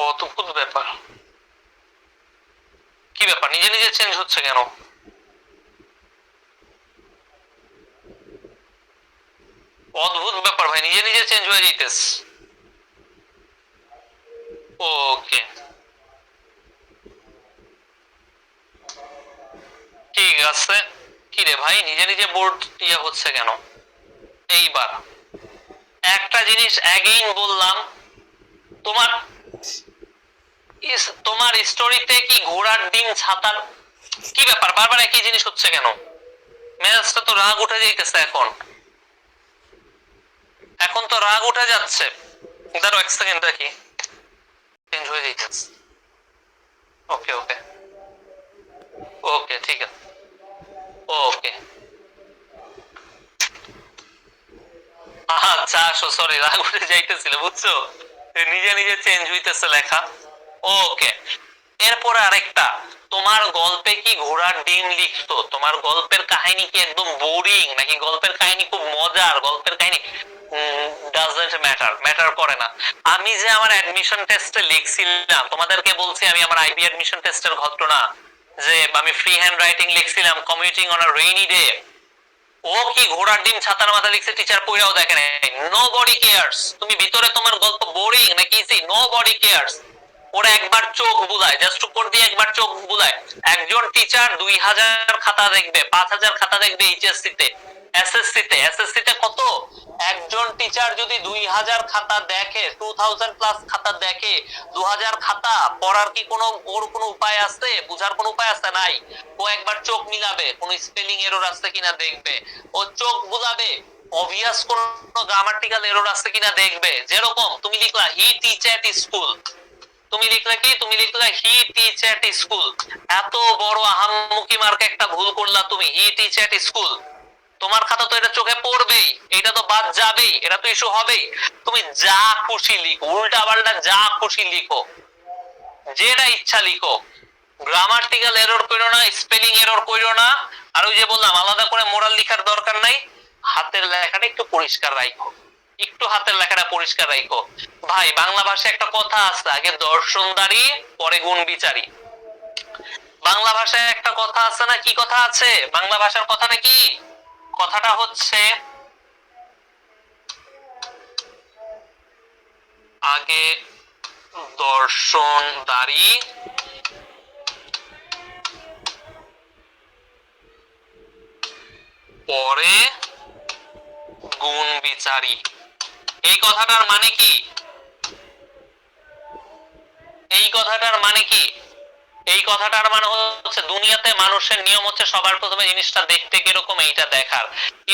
অদ্ভুত ব্যাপার। কি ব্যাপার, নিজে নিজে চেঞ্জ হচ্ছে কেন? অদ্ভুত ব্যাপার ভাই, নিজে নিজে চেঞ্জ হয়ে যাইতেছে। ওকে, ঠিক আছে। কি রে ভাই, নিজে নিজে বোর্ড ইয়ে হচ্ছে কেন? এইবার একটা জিনিস অ্যাগেইন বললাম, তোমার তোমার স্টোরিতে কি ঘোড়ার ডিম ছাতার, কি ব্যাপার বারবার একই জিনিস হচ্ছে কেন? মেজাজটা তো রাগ উঠে যাইতেছে এখন, এখন তো রাগ উঠে যাচ্ছে। দাঁড়ো এক সেকেন্ড, দেখি চেঞ্জ হয়ে যাইতেছে। ওকে ওকে ওকে, ঠিক আছে। ওকে, আচ্ছা আসো, সরি রাগ উঠে যাইতেছিল, বুঝছো, নিজে নিজে চেঞ্জ হইতেছে লেখা। ওকে, এরপরে আরেকটা, তোমার গল্পে কি ঘোড়ার ডিম লিখতো? তোমার গল্পের কাহিনী কি একদম বোরিং, নাকি গল্পের কাহিনী খুব মজার? গল্পের কাহিনী ডাজন্ট ম্যাটার, ম্যাটার করে না। আমি যে আমার অ্যাডমিশন টেস্টে লিখছিলাম, তোমাদেরকে বলছি আমি আমার আইবি অ্যাডমিশন টেস্টের ঘটনা, যে আমি ফ্রি হ্যান্ড রাইটিং লিখছিলাম, commuting on a rainy day. ও কি ঘোড়ার ডিম ছাতার মাথা লিখছে, টিচার পড়াও দেখে নাই। Nobody cares. তুমি ভিতরে তোমার গল্প বোরিং নাকি ইজি, নোবডি কেয়ারস। ওরা একবার চোখ বুলায়, জাস্ট উপর দিয়ে একবার চোখ বুলায়। একজন টিচার 2000 খাতা দেখবে, 5000 খাতা দেখবে এইচএসসি তে, এসএসসি তে কত? একজন টিচার যদি 2000 খাতা দেখে, 2000 প্লাস খাতা দেখে, 2000 খাতা পড়ার কি কোনো ওর কোনো উপায় আছে? বুঝার কোনো উপায় আছে? নাই। ও একবার চোখ মিলাবে, কোন স্পেলিং এরর আছে কিনা দেখবে, ও চোখ বুলাবে, অবভিয়াস কোন গ্রামাটিক্যাল এরর আছে কিনা দেখবে। যেরকম তুমি লিখলা হি টিচ এট স্কুল, তুমি লিখলে কি, তুমি লিখলে হি টিচ এট স্কুল, এত বড় আহাম্মকি মার্কে একটা ভুল করলা তুমি, হি টিচ এট স্কুল। তোমার খাতা তো এটা চোখে পড়বেই, এটা তো বাদ যাবেই, এটা তো ইস্যু হবেই। তুমি যা খুশি লিখো, উল্টা পাল্টা যা খুশি লিখো, যেটা ইচ্ছা লিখো, গ্রামাটিক্যাল এরর কইরো না, স্পেলিং এরর কইরো না। আর ওই যে বললাম আলাদা করে মোরাল লেখার দরকার নাই, হাতের লেখাটা একটু পরিষ্কার রাখো, একটু হাতের লেখাটা পরিষ্কার রাখো। ভাই বাংলা ভাষায় একটা কথা আছে, আগে দর্শনদারি পরে গুণ বিচারি। বাংলা ভাষায় একটা কথা আছে না, কি কথা আছে বাংলা ভাষার কথাটা কি? কথাটা হচ্ছে আগে দর্শনদারি পরে গুণ বিচারি। এই কথাটার মানে কি? এই কথাটার মানে কি? এই কথাটার মানে হচ্ছে দুনিয়াতে মানুষের নিয়ম হচ্ছে সবার প্রথমে জিনিসটা দেখতে কিরকম এইটা দেখার।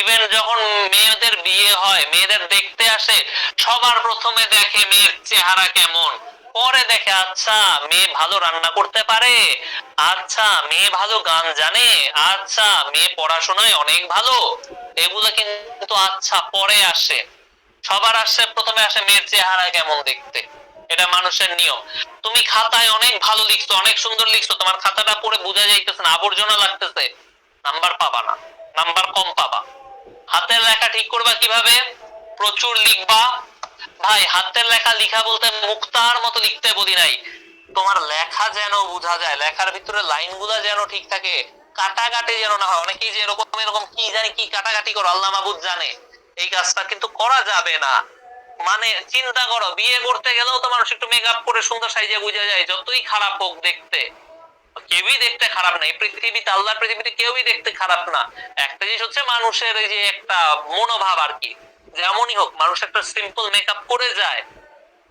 ইভেন যখন মেয়েদের বিয়ে হয়, মেয়েদের দেখতে আসে, সবার প্রথমে দেখে মেয়ের চেহারা কেমন, পরে দেখে আচ্ছা মেয়ে ভালো রান্না করতে পারে, আচ্ছা মেয়ে ভালো গান জানে, আচ্ছা মেয়ে পড়াশোনায় অনেক ভালো, এগুলো কিন্তু আচ্ছা পরে আসে। সবার আসে প্রথমে আসে মেয়ের চেহারা কেমন দেখতে, এটা মানুষের নিয়ম। তুমি খাতায় অনেক ভালো লিখছো, অনেক সুন্দর লিখছো, তোমার খাতাটা পড়ে বোঝা যাইতেছে না, আবর্জনা লাগতেছে, নাম্বার পাবা না, নাম্বার কম পাবা। হাতের লেখা ঠিক করবা কিভাবে? প্রচুর লিখবা। ভাই হাতের লেখা লিখা বলতে মুক্তার মতো লিখতে বলি নাই, তোমার লেখা যেন বোঝা যায়, লেখার ভিতরে লাইনগুলা যেন ঠিক থাকে, কাটাকাটি যেন না হয়। অনেকেই যে এরকম এরকম কি জানি কি কাটাকাটি করো, আল্লাহ মাহবুব জানে। এই কাজটা কিন্তু করা যাবে না। মানে চিন্তা করো, বিয়ে করতে গেলেও তো মানুষ একটু মেকআপ করে সুন্দর সাইজে বুঝা যায়, যতই খারাপ হোক দেখতে, কেউই দেখতে খারাপ না এই পৃথিবীতে, আল্লাহর পৃথিবীতে কেউই দেখতে খারাপ না। একটা জিনিস হচ্ছে মানুষের এই যে একটা মনোভাব আর কি, যেমনই হোক মানুষ একটা সিম্পল মেকআপ করে যায়।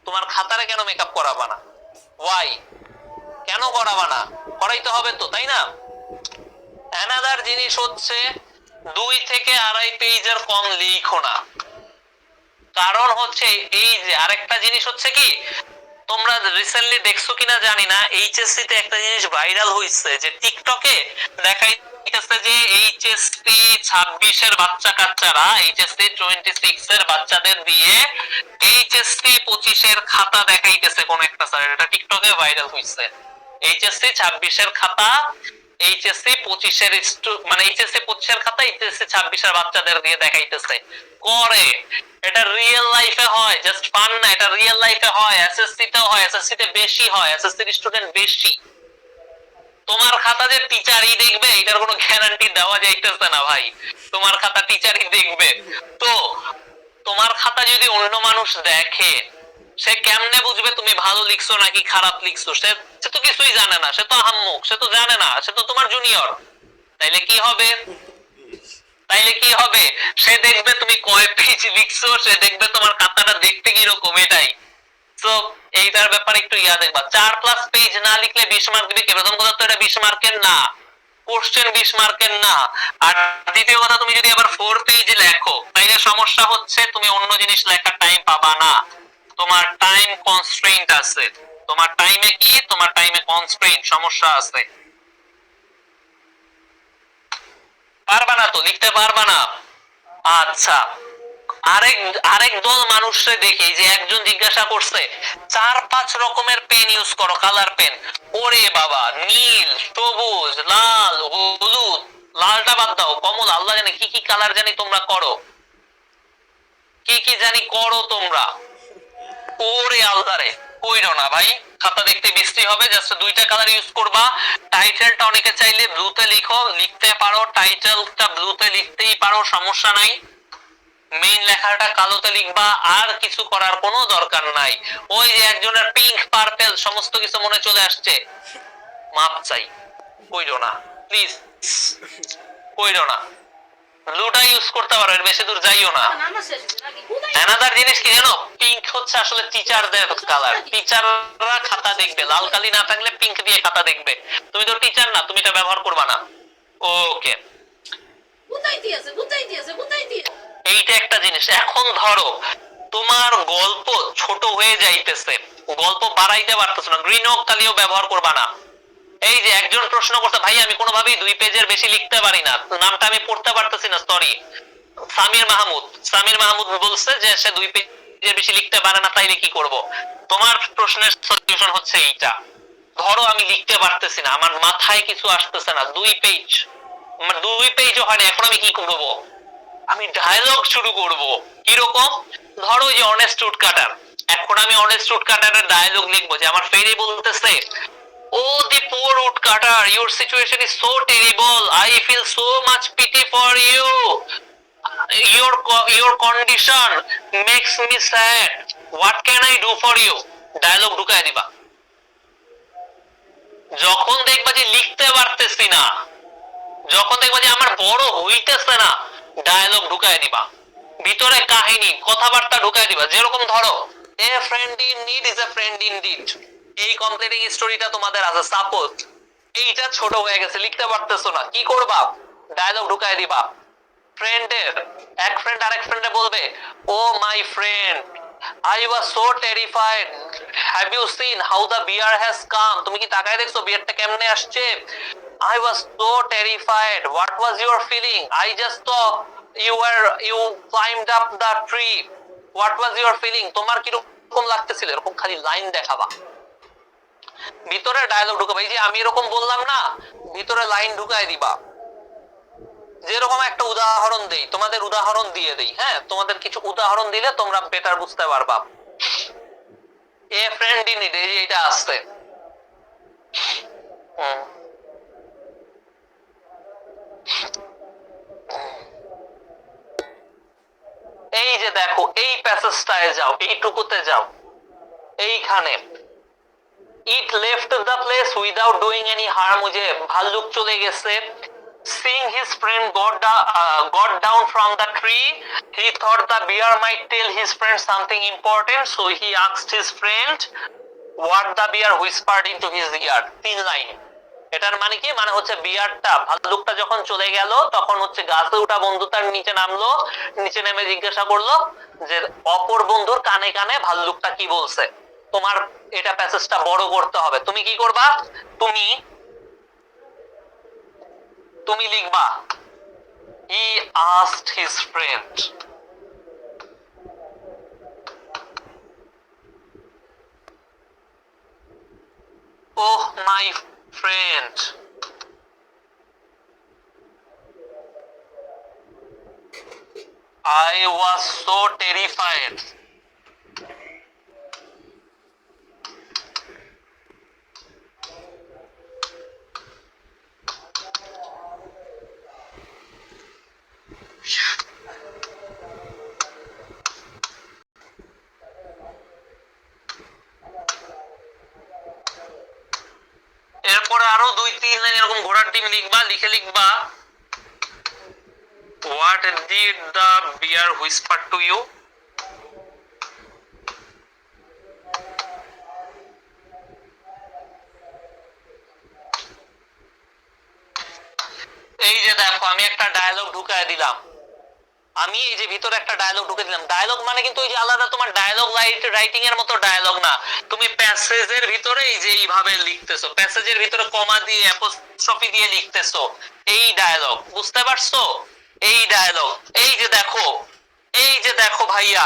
তোমার খাতারে কেন মেকআপ করাবা না? ওয়াই? কেন করাবা না? করাইতে হবে তো, তাই না? অ্যানাদার জিনিস হচ্ছে 2 থেকে 2.5 পেজের কম লিখো না। কারণ হচ্ছে এই যে আরেকটা জিনিস হচ্ছে কি, তোমরা রিসেন্টলি দেখছো কিনা জানি না, এইচএসসি তে একটা জিনিস ভাইরাল হইছে যে টিকটকে দেখাইতেছে যে এইচএসসি 26 এর বাচ্চা কাচ্চারা এইচএসসি 26 এর বাচ্চাদের দিয়ে এইচএসসি 25 এর খাতা দেখাইতেছে কোন একটা স্যার, এটা টিকটকে ভাইরাল হইছে। এইচএসসি 26 এর খাতা এইচএসসি 25 এর মানে এইচএসসি 25 এর খাতা এইচএসসি 26 এর বাচ্চাদের দিয়ে দেখাইতেছে করে। এটা রিয়েল লাইফে হয়, জাস্ট ফান না, এটা রিয়েল লাইফে হয়, এসএসসি তেও হয়, এসএসসি তে বেশি হয়, এসএসসি এর স্টুডেন্ট বেশি। তোমার খাতা যে টিচারই দেখবে এটার কোনো গ্যারান্টি দেওয়া যাইতেছে না ভাই, তোমার খাতা টিচারই দেখবে। তো তোমার খাতা যদি অন্য মানুষ দেখে, সে কেমনে বুঝবে তুমি ভালো লিখছো নাকি খারাপ লিখছো? সে তো কিছুই জানে না, সে তো আহাম্মক, সে তো জানে না, সে তো তোমার জুনিয়র। তাইলে কি হবে? তাইলে কি হবে? সে দেখবে তুমি কয় পেজ লিখছো, সে দেখবে তোমার খাতাটা দেখতে কিরকম, এটাই তো। এইটার ব্যাপারে একটু ইয়া দেখবা, 4+ পেজ না লিখলে 20 মার্ক দিবে কে? প্রথম কথা তো এটা 20 মার্কের না, কোশ্চেন 20 মার্কের না। আর দ্বিতীয় কথা, তুমি যদি আবার 4 পেজ লেখো তাইলে সমস্যা হচ্ছে তুমি অন্য জিনিস লেখার টাইম পাবা না। তোমার টাইম কনস্ট্রেইন্ট আছে, তোমার টাইমে কি, তোমার টাইমে কনস্ট্রেইন্ট, সমস্যা আছে। পারবা না তো, লিখতে পারবা না। আচ্ছা, আরেক আরেক দল মানুষরে দেখি যে একজন জিজ্ঞাসা করছে 4-5 রকমের পেন ইউজ করো, কালার পেন। ওরে বাবা, নীল, সবুজ, লাল, হলুদ, লালটা বাদ দাও, কমলা, আল্লাহ জানে কি কি কালার জানি তোমরা করো, কি কি জানি করো তোমরা। ওরে আল্লাহ রে, কইরো না ভাই, খাতা দেখতে বৃষ্টি হবে, জাস্ট 2টা কালার ইউজ করবা। টাইটেলটা অনেকে চাইলে ব্লুতে লিখো, লিখতে পারো, টাইটেলটা ব্লুতে লিখতেই পারো, সমস্যা নাই। মেইন লেখাটা কালোতে লিখবা, আর কিছু করার কোনো দরকার নাই। ওই যে একজনের পিঙ্ক পার্পল সমস্ত কিছু মনে চলে আসছে, মাপ চাই, কইরো না প্লিজ, কইরো না। ব্লুটা ইউজ করতে পারো, এর বেশি দূর যাইও না। অ্যানাদার জিনিস কি জানো, পিঙ্ক হচ্ছে আসলে টিচারদের কালার, টিচাররা খাতা দেখবে, লাল কালি না থাকলে পিঙ্ক দিয়ে খাতা দেখবে। তুমি তো টিচার না, তুমি এটা ব্যবহার করবা না। ওকে, এইটা একটা জিনিস। এখন ধরো তোমার গল্প ছোট হয়ে যাইতেছে, গল্প বাড়াইতে পারতেছ না, গ্রিন ওক কালিও ব্যবহার করবা না। এই যে একজন প্রশ্ন করতে, ভাই আমি কোনোভাবেই 2 পেজের বেশি লিখতে পারি না, নামটা আমি পড়তে পারতেছি না, সরি, সামির মাহমুদ। সামির মাহমুদ বলছে যে সে 2 পেজের বেশি লিখতে পারে না, তাইলে কি করব? তোমার প্রশ্নের সলিউশন হচ্ছে এইটা। ধরো আমি লিখতে পারতেছি না, আমার মাথায় কিছু আসতেছে না, 2 পেজ, 2 পেজও হয় না, এখন আমি কি করব? আমি ডায়লগ শুরু করব। কিরকম? ধরো যে অনেস্ট উডকাটার, এখন আমি অনেস্ট উডকাটারের ডায়লগ লিখবো যে আমার ফেরি বলতেছে, oh the poor woodcutter, your situation is so terrible, I feel so much pity for you, your condition makes me sad, what can I do for you? Dialogue ঢুকায় দিবা। যখন দেখবা যে লিখতে পারতেছি না, যখন দেখবা যে আমার বড় হইতেছে না, ডায়লগ ঢুকায় দিবা, ভিতরে কাহিনী কথাবার্তা ঢুকায় দিবা। যেরকম ধরো, a friend in need is a friend indeed, এই কমপ্লিটিং স্টোরিটা তোমাদের আছে, সাপোজ এইটা ছোট হয়ে গেছে, লিখতে পারতেছো না, কি করবা? ডায়লগ ঢুকায় দিবা। ফ্রেন্ডের এক ফ্রেন্ড আরেক ফ্রেন্ডে বলবে, oh my friend, I was so terrified, have you seen how the bear has come, তুমি কি তাকায় দেখছো বিয়ারটা কেমনে আসছে? I was so terrified, what was your feeling? I just saw you climbed up the tree, what was your feeling? তোমার কি রকম লাগতেছিল? এরকম খালি লাইন দেখাবা, ভিতরে ডায়লগ ঢুকাবা। এই যে আমি এরকম বললাম না, ভিতরে লাইন ঢুকায় দিবা। যেরকম একটা উদাহরণ দেই, তোমাদের উদাহরণ দিয়ে দেই, হ্যাঁ, তোমাদের কিছু উদাহরণ দিলে তোমরা বেটার বুঝতে পারবা। এ ফ্রেন্ড ইন নিড, এই যে এটা আসছে, হুম। এই যে দেখো, এই প্যাসেজটায় যাও, এইটুকুতে যাও, এইখানে it left the place without doing any harm, যে ভাল্লুক চলে গেছে। Seeing his friend got down from the tree, he thought the bear might tell his friend something important, so he asked his friend what the bear whispered into his ear. 3 line. এটার মানে কি? মানে হচ্ছে বিয়ারটা, ভাল্লুকটা যখন চলে গেল তখন হচ্ছে গাছে উঠা বন্ধু তার নিচে নামলো, নিচে নেমে জিজ্ঞাসা করলো যে অপর বন্ধুর কানে কানে ভাল্লুকটা কি বলছে। তোমার এটা প্যাসেজটা বড় করতে হবে। তুমি কি করবা? তুমি তুমি লিখবা he asked his friend, oh my friend, I was so terrified. এরপরে আরো 2-3 লাইন এরকম ঘোড়ার ডিম লিখবা, লিখে লিখবা what did the bear whisper to you? এই যে দেখো, আমি একটা ডায়লগ ঢুকায় দিলাম। আমি এই যে ভিতরে একটা ডায়লগ ঢুকে দিলাম। ডায়লগ মানে কিন্তু ওই যে আলাদা তোমার ডায়লগ রাইটিং এর মতো ডায়লগ না, তুমি প্যাসেজের ভিতরে এই যে এইভাবে লিখতেছো, প্যাসেজের ভিতরে কমা দিয়ে অ্যাপোস্ট্রফি দিয়ে লিখতেছো, এই ডায়লগ। বুঝতে পারছো? এই ডায়লগ। এই যে দেখো, এই যে দেখো ভাইয়া,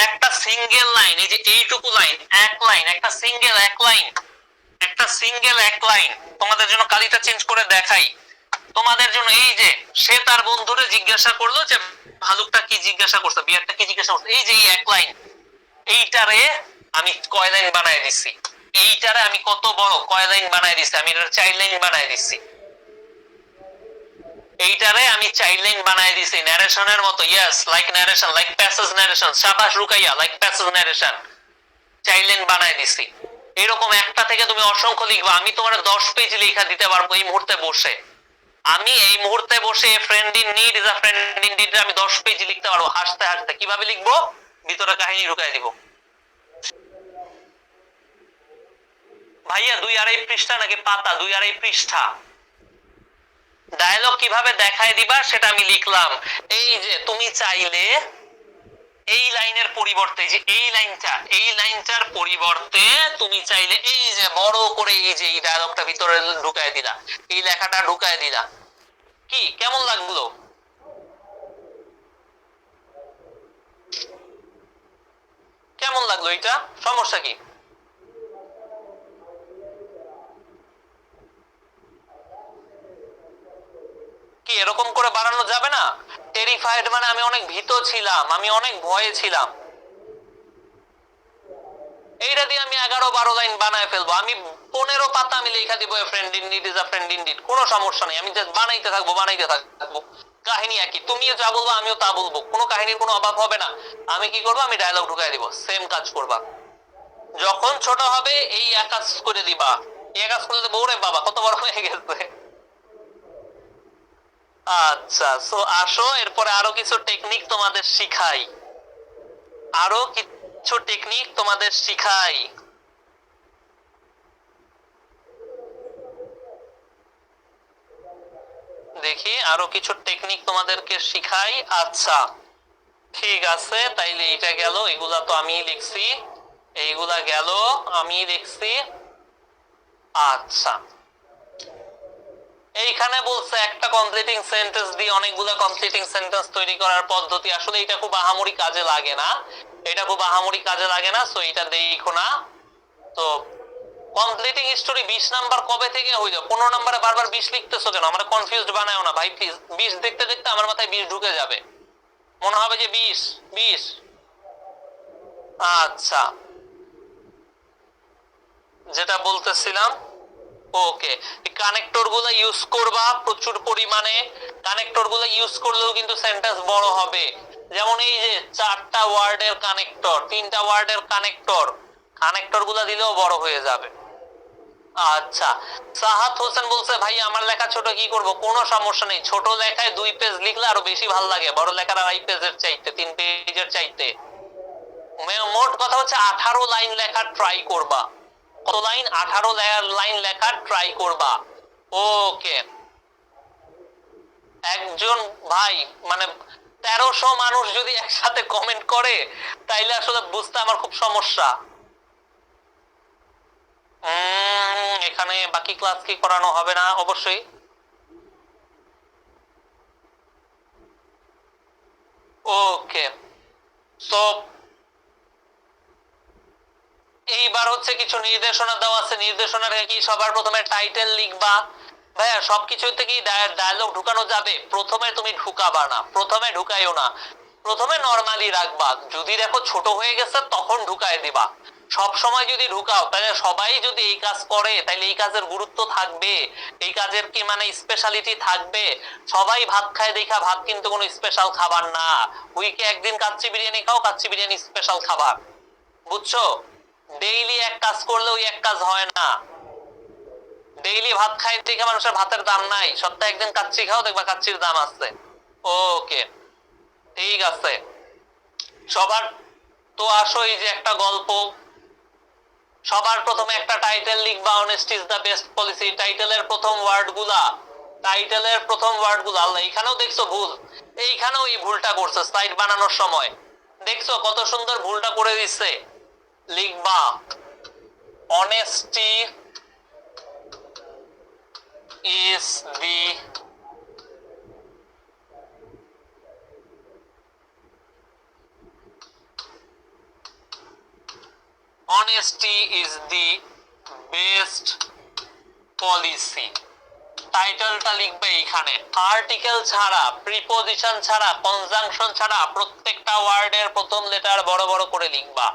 একটা সিঙ্গেল লাইন, এই যে এইটুকু লাইন, এক লাইন, একটা সিঙ্গেল এক লাইন, একটা সিঙ্গেল এক লাইন। তোমাদের জন্য কালিটা চেঞ্জ করে দেখাই তোমাদের জন্য। এই যে সে তার বন্ধুরে জিজ্ঞাসা করলো যে ভালুকটা কি জিজ্ঞাসা করছে, বিয়ারটা কি জিজ্ঞাসা করছে, এই যে এই এক লাইন, এইটারে আমি কয় লাইন বানায় দিছি, এইটারে আমি কত বড় কয় লাইন বানায় দিছি, আমি এটার 4 লাইন বানায় দিছি, এইটারে আমি 4 লাইন বানায় দিছি ন্যারেশনের মতো। Yes, like narration, like passage narration. শাবাশ Rukaiya, like passage narration 4 line বানায় দিছি। এরকম একটা থেকে তুমি অসংখ্য লিখবা। আমি তোমার 10 পেজ লেখা দিতে পারবো এই মুহূর্তে বসে। আমি এই মুহূর্তে বসে friend in need is a friend in need আমি 10 পেজ লিখতে পারবো হাসতে হাসতে। কিভাবে লিখবো? ভিতরে কাহিনী ঢুকাই দিব ভাইয়া। 2-2.5 পৃষ্ঠা নাকি পাতা? 2-2.5 পৃষ্ঠা। ডায়লগ কিভাবে দেখায় দিবা সেটা আমি লিখলাম। এই যে তুমি চাইলে এই লাইনের পরিবর্তে, যে এই লাইনটা, এই লাইনটার পরিবর্তে তুমি চাইলে এই যে বড় করে এই যে এই ডায়লগটা ভিতরে ঢুকায় দিলা, এই লেখাটা ঢুকায় দিলা। কি কেমন লাগলো? কেমন লাগলো এটা? সমস্যা কি? কি এরকম করে বানানো যাবে না? টেরিফাইড মানে আমি অনেক ভীত ছিলাম, আমি অনেক ভয়ে ছিলাম। এইটা দিয়ে আমি 11-12 লাইন বানায় ফেলবো। আমি 15 পাতা আমি লেখা দিব friend in need is a friend in need, কোনো সমস্যা নেই। আমি জাস্ট বানাইতে থাকবো, বানাইতে থাকবো। কাহিনী একই, তুমিও যা বলবো আমিও তা বলবো, কোনো কাহিনীর কোনো অভাব হবে না। আমি কি করবো? আমি ডায়লগ ঢুকাই দিব, সেম কাজ করবা। যখন ছোট হবে এই এক কাজ করে দিবা, এই কাজ করলে বউরে বাবা কত বড় হয়ে গেছে। আচ্ছা, সো আসো এরপরে আরো কিছু টেকনিক তোমাদের শিখাই, আরো কিছু টেকনিক তোমাদের শিখাই। দেখি আরো কিছু টেকনিক তোমাদেরকে শিখাই। আচ্ছা ঠিক আছে, তাইলে এটা গেল, এগুলা তো আমি লিখছি, এইগুলা গেল আমি লিখছি। আচ্ছা, এইখানে বলছে একটা কমপ্লিটিং সেন্টেন্স দিয়ে অনেকগুলো কমপ্লিটিং সেন্টেন্স তৈরি করার পদ্ধতি। আসলে এটা খুব আহামরি কাজে লাগে না, এটা খুব আহামরি কাজে লাগে না, সো এটা দেখো না। তো কমপ্লিটিং স্টোরি 20 নাম্বার কবে থেকে হয়ে যাবে? 15 নাম্বারে বারবার 20 লিখতেছো কেন? আমরা কনফিউজড বানায়ও না ভাই প্লিজ। 20 দেখতে দেখতে আমার মাথায় 20 ঢুকে যাবে, মনে হবে যে 20 20। আচ্ছা, যেটা বলতেছিলাম ওকে, কানেক্টর গুলো ইউজ করবা প্রচুর পরিমাণে। কানেক্টর গুলো ইউজ করলেও কিন্তু সেন্টেন্স বড় হবে। যেমন এই যে 4টা ওয়ার্ডের কানেক্টর, 3টা ওয়ার্ডের কানেক্টর, কানেক্টর গুলো দিলেও বড় হয়ে যাবে। আচ্ছা, সাহাত হোসেন বলছে ভাই আমার লেখা ছোট, কি করব? কোনো সমস্যা নেই, ছোট লেখায় 2 পেজ লিখলে আরো বেশি ভালো লাগে, বড় লেখার 2.5 পেজের চাইতে, 3 পেজের চাইতে। মোট কথা হচ্ছে 18 লাইন লেখা ট্রাই করবা। কত লাইন? 18 লাইন লেখা ট্রাই করবা। ওকে, একজন ভাই মানে 1300 মানুষ যদি একসাথে কমেন্ট করে তাইলে আসলে বুঝতে আমার খুব সমস্যা। এখানে বাকি ক্লাস কি করানো হবে না? অবশ্যই। ওকে, তো এইবার হচ্ছে কিছু নির্দেশনা দেওয়া আছে। নির্দেশনা কি? সবার প্রথমে টাইটেল লিখবা। ভাইয়া সবকিছুতে কি ডায়লগ ঢুকানো যাবে? প্রথমে তুমি ঢুকাবা না, প্রথমে ঢুকাইও না, প্রথমে নরমালি রাখবা। যদি দেখো ছোট হয়ে গেছে তখন ঢুকায় দিবা। সব সময় যদি ঢুকাও তাহলে সবাই যদি এই কাজ করে তাহলে এই কাজের গুরুত্ব থাকবে, এই কাজের কি মানে স্পেশালিটি থাকবে? সবাই ভাত খায় দেখা ভাত কিন্তু কোনো স্পেশাল খাবার না। উইকে একদিন কাচ্চি বিরিয়ানি খাও, কাচ্চি বিরিয়ানি স্পেশাল খাবার, বুঝছো? ডেইলি এক কাজ করলে ওই এক কাজ হয় না। ডেইলি ভাত খাই দেখে মানুষের ভাতের দাম নাই, সপ্তাহে একদিন কাচ্চি খাও দেখবা কাচ্চির দাম আছে। ওকে, ঠিক আছে। সবার তো আসো, এই যে একটা গল্প, সবার প্রথমে একটা টাইটেল লিখবা, honesty is the best policy. টাইটেলের প্রথম ওয়ার্ড গুলা, টাইটেলের প্রথম ওয়ার্ড গুলা, আল্লাহ এখানেও দেখছো ভুল, এইখানেও এই ভুলটা করছে স্লাইড বানানোর সময়, দেখছো কত সুন্দর ভুলটা করে দিচ্ছে। লিখবা honesty is the best policy। টাইটেলটা লিখবে এইখানে, আর্টিকেল ছাড়া, প্রিপজিশন ছাড়া, কনজাংশন ছাড়া প্রত্যেকটা ওয়ার্ডের প্রথম লেটার বড় বড় করে লিখবা।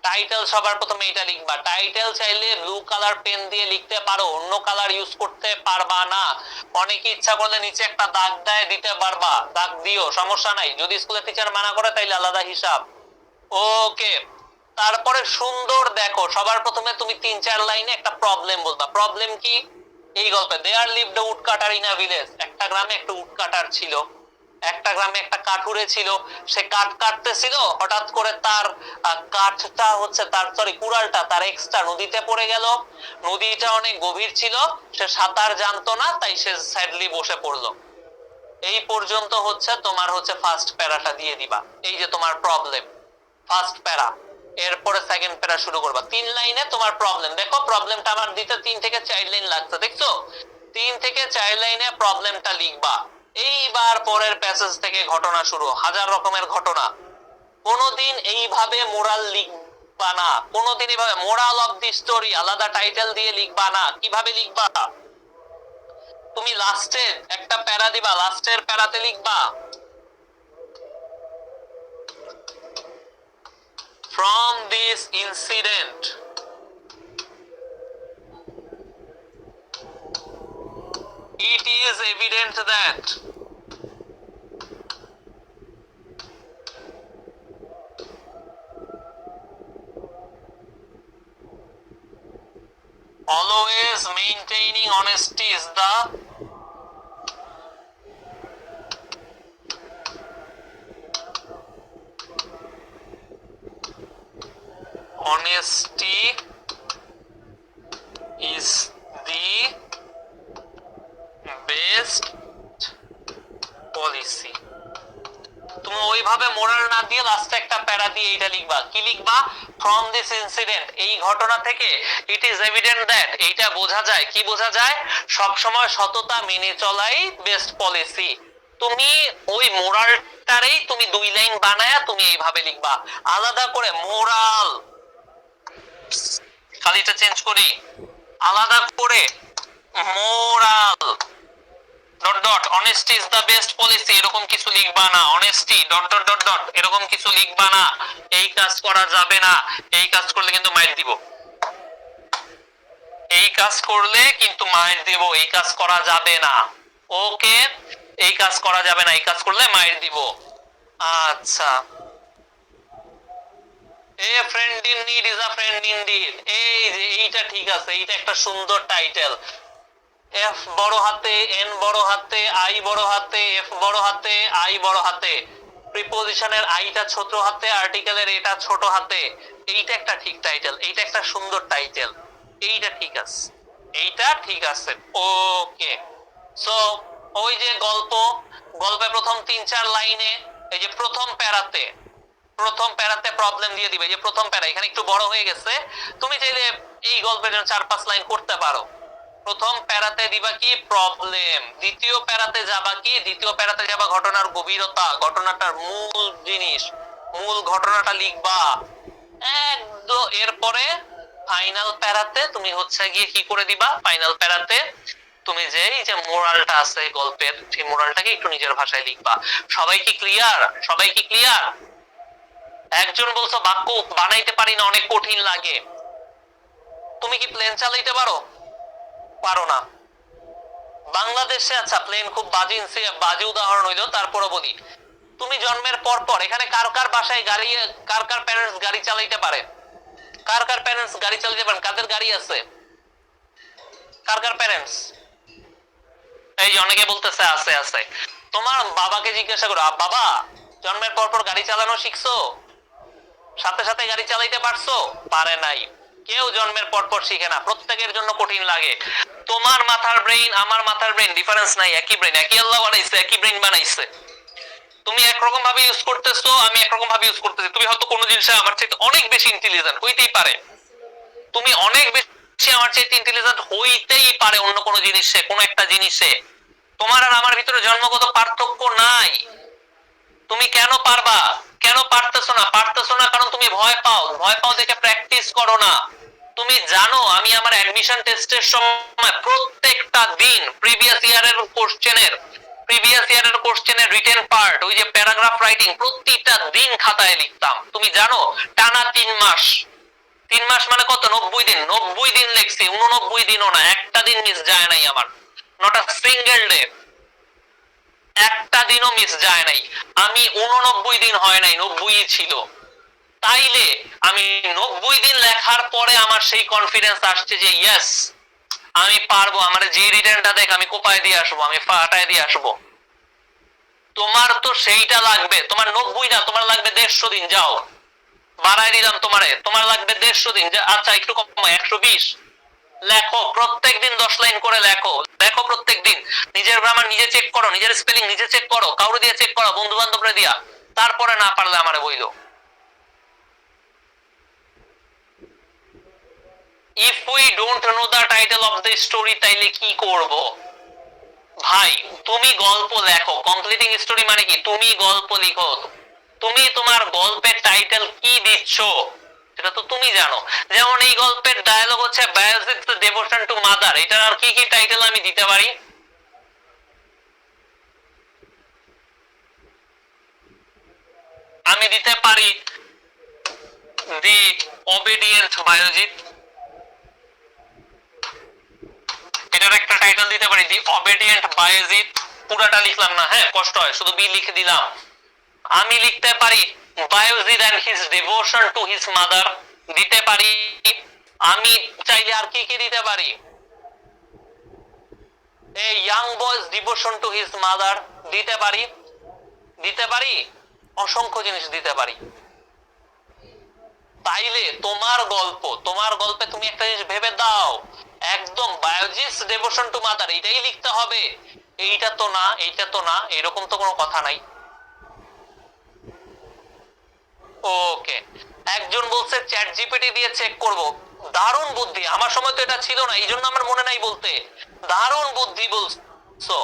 টাইটেল সবার প্রথমে এটা লিখবা। টাইটেল চাইলে ব্লু কালার পেন দিয়ে লিখতে পারো, অন্য কালার ইউজ করতে পারবা না। অনেকে ইচ্ছা করলে নিচে একটা দাগ দেয় দিতে পারবা, দাগ দিও, সমস্যা নাই। যদি স্কুলের টিচার মানা করে তাইলে আলাদা হিসাব। ওকে, তারপরে সুন্দর দেখো, সবার প্রথমে তুমি 3-4 লাইনে একটা প্রবলেম বলবা। প্রবলেম কি? এই গল্পে there lived a woodcutter in a village. একটা গ্রামে একটা উড কাটার ছিল, একটা গ্রামে একটা কাঠুরে ছিল। সে কাঠ কাটতেছিল, হঠাৎ করে তার কাঠটা হচ্ছে তার কুড়ালটা তার এক্সট্রা নদীতে পড়ে গেল। নদীটা অনেক গভীর ছিল, সে সাঁতার জানতো না, তাই সে স্যাডলি বসে পড়লো। এই পর্যন্ত হচ্ছে তোমার হচ্ছে ফার্স্ট প্যারাটা দিয়ে দিবা। এই যে তোমার প্রবলেম, ফার্স্ট প্যারা। এরপরে সেকেন্ড প্যারা শুরু করবা। 3 লাইনে তোমার প্রবলেম। দেখো প্রবলেমটা আমার দিতে 3 থেকে 4 লাইন লাগছে, দেখছো? 3 থেকে 4 লাইনে প্রবলেমটা লিখবা। এইবার পরের প্যাসেজ থেকে ঘটনা শুরু, হাজার রকমের ঘটনা। কোনোদিন এইভাবে মোরাল লিখবা না, কোনোদিন এইভাবে মোরাল অফ দি স্টোরি আলাদা টাইটেল দিয়ে লিখবা না। কিভাবে লিখবা? তুমি লাস্টে একটা প্যারা দিবা, লাস্টের প্যারাতে লিখবা from this incident it is evident that always maintaining honesty is the honesty is the best policy। তুমি ওইভাবে মোরাল না দিয়ে লাস্টে একটা প্যারা দিয়ে এটা লিখবা। কি লিখবা? ফ্রম দিস ইনসিডেন্ট, এই ঘটনা থেকে, ইট ইজ এভিডেন্ট দ্যাট, এইটা বোঝা যায়। কি বোঝা যায়? সব সময় সততা মেনে চলাই বেস্ট পলিসি। তুমি ওই মোরালটারেই তুমি 2 লাইন বানায়া তুমি এইভাবে লিখবা, আলাদা করে মোরাল, খালিটা চেঞ্জ করি, আলাদা করে moral dot dot honesty is the best policy এরকম কিছু লিখবা না। Honesty dot dot dot dot এরকম কিছু লিখবা না। এই কাজ করা যাবে না, এই কাজ করলে কিন্তু মাইর দিব। এই কাজ করলে কিন্তু মাইর দেব, এই কাজ করা যাবে না। ওকে, এই কাজ করা যাবে না, এই কাজ করলে মাইর দিব। আচ্ছা, a friend in need is a friend indeed, এই যে এইটা ঠিক আছে, এইটা একটা সুন্দর টাইটেল। এফ বড় হাতে, এন বড় হাতে, আই বড় হাতে, এফ বড় হাতে, আই বড় হাতে, প্রিপোজিশনের আইটা ছোট হাতে, আর্টিকেলের এটা ছোট হাতে, এইটা একটা ঠিক টাইটেল, এইটা একটা সুন্দর টাইটেল, এইটা ঠিক আছে, এইটা ঠিক আছে। ওকে, সো ওই যে গল্পে প্রথম 3-4 লাইনে, এই যে প্রথম প্যারাতে প্রবলেম দিয়ে দিবে, যে প্রথম প্যারা এখানে একটু বড় হয়ে গেছে, তুমি চাইলে এই গল্পের জন্য 4-5 লাইন করতে পারো। প্রথম প্যারাতে দিবা কি প্রবলেম, দ্বিতীয় প্যারাতে যাবা ঘটনার গভীরতা, ঘটনাটার মূল জিনিস, মূল ঘটনাটা লিখবা একদম। এরপরে ফাইনাল প্যারাতে তুমি হচ্ছে গিয়ে কি করে দিবা, ফাইনাল প্যারাতে তুমি যে এই যে মোরালটা আছে গল্পের, সেই মোরালটাকে একটু নিজের ভাষায় লিখবা। সবাই কি ক্লিয়ার? একজন বলছো বাক্য বানাইতে পারি না, অনেক কঠিন লাগে। তুমি কি প্লেন চালাইতে পারো না? বাংলাদেশে, আচ্ছা প্লেন খুব বাজে উদাহরণ হইলো, তারপরে বলি, তুমি জন্মের পর এখানে কার বাসায় গাড়ি, কার প্যারেন্টস গাড়ি চালাইতে পারে? কার প্যারেন্টস গাড়ি চালাইতে পারেন? কাদের গাড়ি আছে? কার প্যারেন্টস? এই যে অনেকে বলতেছে আছে। তোমার বাবাকে জিজ্ঞাসা করো, বাবা জন্মের পর গাড়ি চালানো শিখছো? সাথে গাড়ি চালাইতে পারছো? পারে নাই। কেউ জন্মের পর শিখে না, প্রত্যেকের জন্য কঠিন লাগে। তোমার মাথার ব্রেইন আমার মাথার ব্রেইন ডিফারেন্স নাই, একই ব্রেইন, একই আল্লাহ বানাইছে, একই ব্রেইন বানাইছে। তুমি একরকম ভাবে ইউজ করতেছো, আমি একরকম ভাবে ইউজ করতেছি। তুমি হয়তো কোনো জিনিসে আমার চাইতে অনেক বেশি ইন্টেলিজেন্ট হইতেই পারে, তুমি অনেক বেশি আমার চাইতে ইন্টেলিজেন্ট হইতেই পারে অন্য কোনো জিনিসে, কোনো একটা জিনিসে। তোমার আর আমার ভিতরে জন্মগত পার্থক্য নাই। তুমি কেন পারতেছো না? কারণ তুমি ভয় পাও দেখে প্র্যাকটিস করো না। তুমি জানো আমি আমার অ্যাডমিশন টেস্টের সময় প্রত্যেকটা দিন প্রিভিয়াস ইয়ারের কোশ্চেনের রিটেন পার্ট, ওই যে প্যারাগ্রাফ রাইটিং, প্রতিটা দিন খাতায় লিখতাম। তুমি জানো টানা 3 মাস মানে কত? 90 দিন লিখছি, 89 দিনও না, একটা দিন মিস যায় নাই আমার, নট আ সিঙ্গেল ডে, একটা দিনও মিস যায় নাই। আমি 89 দিন হয় নাই, 90ই ছিল। তাইলে আমি 90 দিন লেখার পরে আমার সেই কনফিডেন্স আসছে যে ইয়েস আমি পারবো, আমার যে রিটেনটা দেখ আমি কোপায় দিয়ে আসবো, আমি ফাটায় দিয়ে আসবো। তোমার তো সেইটা লাগবে, তোমার 90 না, তোমার লাগবে 150 দিন। যাও বাড়াই দিলাম তোমার লাগবে 150 দিন। আচ্ছা একটু কম, 120। লেখো প্রত্যেকদিন 10 লাইন করে লেখো প্রত্যেকদিন। নিজের গ্রামার নিজে চেক করো, নিজের স্পেলিং নিজে চেক করো, কাউরে দিয়ে চেক করো, বন্ধু বান্ধবরে দিয়া। তারপরে না পারলে আমারে বইলো। If we don't know the title of the story, তাইলে কি করব? ভাই তুমি গল্প লেখো, কমপ্লিটিং স্টোরি মানে কি? তুমি গল্প লিখো, তুমি তোমার গল্পের টাইটেল কি দিচ্ছ সেটা তো তুমি জানো। যেমন এই গল্পের ডায়লগ হচ্ছে বায়োজিৎস ডেভোশন টু মাদার, এটার আর কি কি টাইটেল আমি দিতে পারি? আমি দিতে পারি দি ওবিডিয়েন্ট বায়োজিৎ, এটার একটা টাইটেল দিতে পারি দি ওবিডিয়েন্ট বায়োজিৎ। পুরাটা লিখলাম না, হ্যাঁ কষ্ট হয়, শুধু বি লিখে দিলাম। আমি লিখতে পারি Bayezid and his devotion to his mother, দিতে পারি। আমি চাইলে আর কি কি দিতে পারি? এই ইয়াং বয়স ডিভোশন টু হিজ মাদার দিতে পারি, অসংখ্য জিনিস দিতে পারি। তাইলে তোমার গল্পে তুমি একটা জিনিস ভেবে দাও, একদম বায়োজিৎস ডিভোশন টু মাদার এটাই লিখতে হবে, এইটা তো না, এরকম তো কোনো কথা নাই। ওকে, একজন বলছে চ্যাট জিপিটি দিয়ে চেক করব। দারুণ বুদ্ধি, আমার সময় তো এটা ছিল না, এই জন্য আমার মনে নাই বলতে। দারুণ বুদ্ধি বলছো।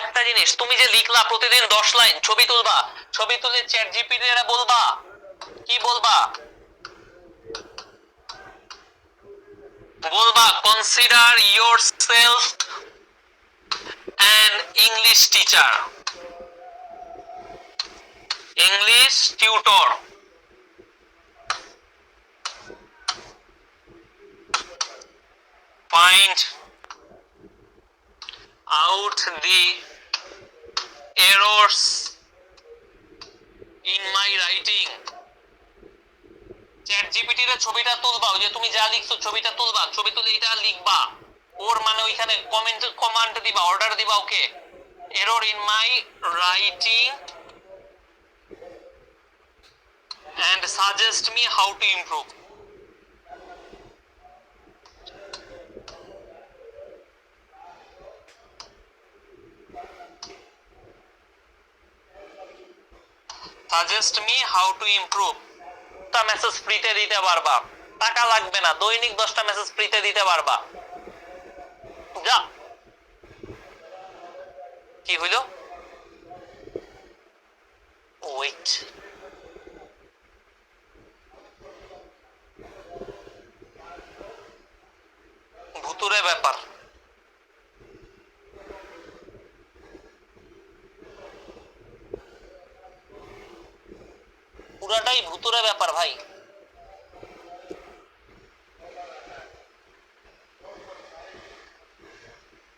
একটা জিনিস, তুমি যে লিখলা প্রতিদিন 10 লাইন, ছবি তুলে চ্যাট জিপিটি এর বলবা, কি বলবা? Consider yourself an English teacher, English tutor. find out the errors in my writing. Chat GPT র ছবিটা তুলবা, ওই যে তুমি যা লিখছো ছবিটা তুলবা, ছবি তুলে এটা লিখবা, ওর মানে ওইখানে কমান্ড দিবা, অর্ডার দিবা, okay error in my writing and suggest me how to improve. Suggest me how to improve. তা মেসেজ ফ্রিতে দিতে পারবা, টাকা লাগবে না, দৈনিক 10টা মেসেজ ফ্রিতে দিতে পারবা। যা কি হইল, ওয়েট, ভুতুরে ব্যাপার। পুরাটাই ভুতুরে ব্যাপার ভাই।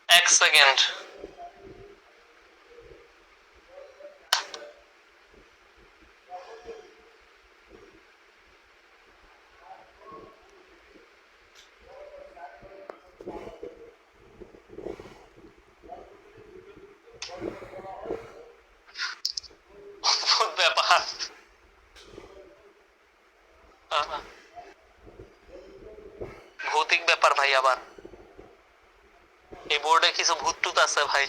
এক সেকেন্ড, ব্যাপার ভৌতিক ব্যাপার ভাই। আবার এই বোর্ডে কিছু ভূত টুত আছে ভাই।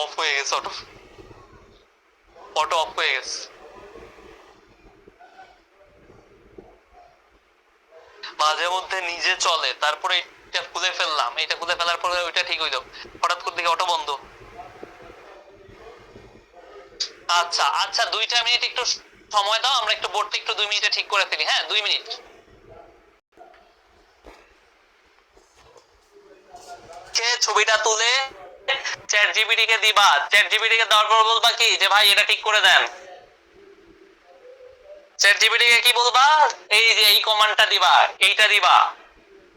অফ হয়ে গেছে, অটো অফ হয়ে গেছে। মাঝে মধ্যে নিজে চলে, তারপরে এটা খুলে ফেললাম, এটা খুলে ফেলার পরে ওইটা ঠিক হইলো, হঠাৎ করে দিকে অটো বন্ধ। আচ্ছা আচ্ছা, 2টা মিনিট একটু সময় দাও, আমরা একটু বোর্ডটা একটু 2 মিনিটে ঠিক করে ফেলি। হ্যাঁ 2 মিনিট। কে ছবিটা তুলে চ্যাট জিপিটি কে দিবা, চ্যাট জিপিটি কে দেওয়ার পর বলবা কি যে ভাই এটা ঠিক করে দেন। চ্যাট জিপিটি কে কি বলবা, এই যে এই কমান্ডটা দিবা, এইটা দিবা,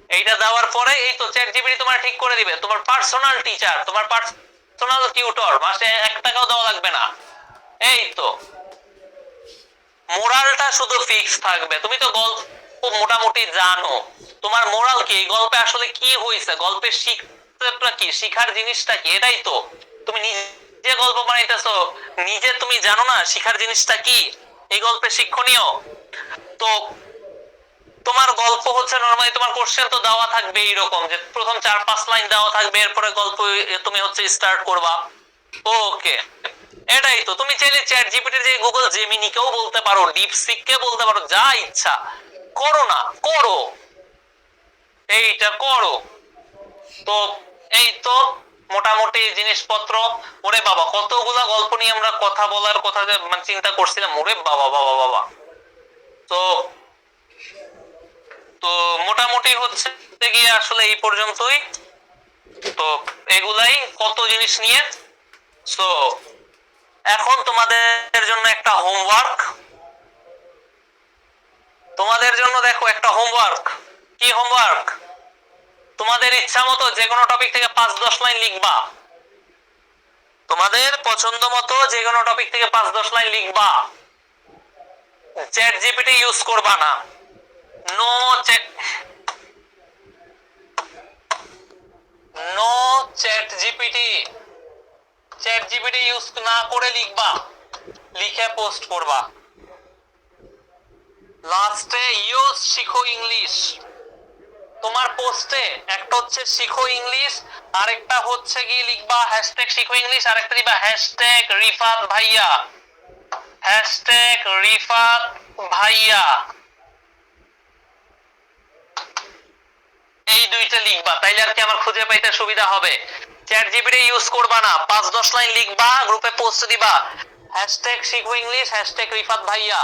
এইটা দেওয়ার পরে এই তো চ্যাট জিপিটি তোমার ঠিক করে দিবে। তোমার পার্সোনাল টিচার, তোমার পার্সোনাল টিউটর, মাসে 1 টাকাও দেওয়া লাগবে না। এই তো মোরালটা শুধু ফিক্স থাকবে। তুমি তো গল্প মোটামুটি জানো, তোমার মোরাল কি, গল্পে আসলে কি হয়েছে, গল্পের শিক্ষাটা কি, শিখার জিনিসটা কি, এটাই তো। তুমি নিজে গল্প বানাইতেছো, নিজে তুমি জানো না শিখার জিনিসটা কি, এই গল্পে শিক্ষণীয়। তো তোমার গল্প হচ্ছে নরমালি তোমার কোশ্চেন তো দেওয়া থাকবে এইরকম যে প্রথম 4-5 লাইন দেওয়া থাকবে, এরপরে গল্প তুমি হচ্ছে স্টার্ট করবা। ওকে, এটাই তো। তুমি চাইলে চ্যাট জিপিটির যে গুগল জেমিনি কেও বলতে পারো, ডিপসিক কে বলতে পারো, যা ইচ্ছা করো না, করো, এইটা করো। তো এই তো মোটামুটি জিনিসপত্র। ওরে বাবা, কতগুলা গল্প নিয়ে আমরা কথা বলার কথা মানে চিন্তা করছিলাম। ওরে বাবা বাবা বাবা। তো তো মোটামুটি হচ্ছে গিয়ে আসলে এই পর্যন্তই। তো এগুলাই কত জিনিস নিয়ে। সো এখন তোমাদের জন্য একটা হোমওয়ার্ক, তোমাদের জন্য দেখো একটা হোমওয়ার্ক। কি হোমওয়ার্ক? তোমাদের ইচ্ছা মতো যে কোনো টপিক থেকে 5-10 লাইন লিখবা, তোমাদের পছন্দ মতো যে কোনো টপিক থেকে 5-10 লাইন লিখবা। চ্যাট জিপিটি ইউজ করবা না, no chat GPT, chat GPT use না করে লিখবা, লিখে পোস্ট করবা। লাস্টে ইউজ শিখো ইংলিশ। তোমার পোস্টে একটা হচ্ছে শিখো ইংলিশ, আরেকটা হচ্ছে গিয়ে লিখবা হ্যাশট্যাগ শিখো ইংলিশ, আরেকটা দিবা হ্যাশট্যাগ রিফাত ভাইয়া, হ্যাশট্যাগ রিফাত ভাইয়া। এই 2টা লিখবা, তাইলে আর কি আমার খুঁজে পাইতে সুবিধা হবে। চ্যাট জিপিটি ইউজ করবা না, 5-10 লাইন লিখবা, গ্রুপে পোস্ট দিবা হ্যাশট্যাগ শিখো ইংলিশ, হ্যাশট্যাগ রিফাত ভাইয়া,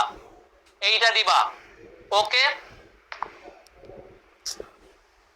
এইটা দিবা। ওকে।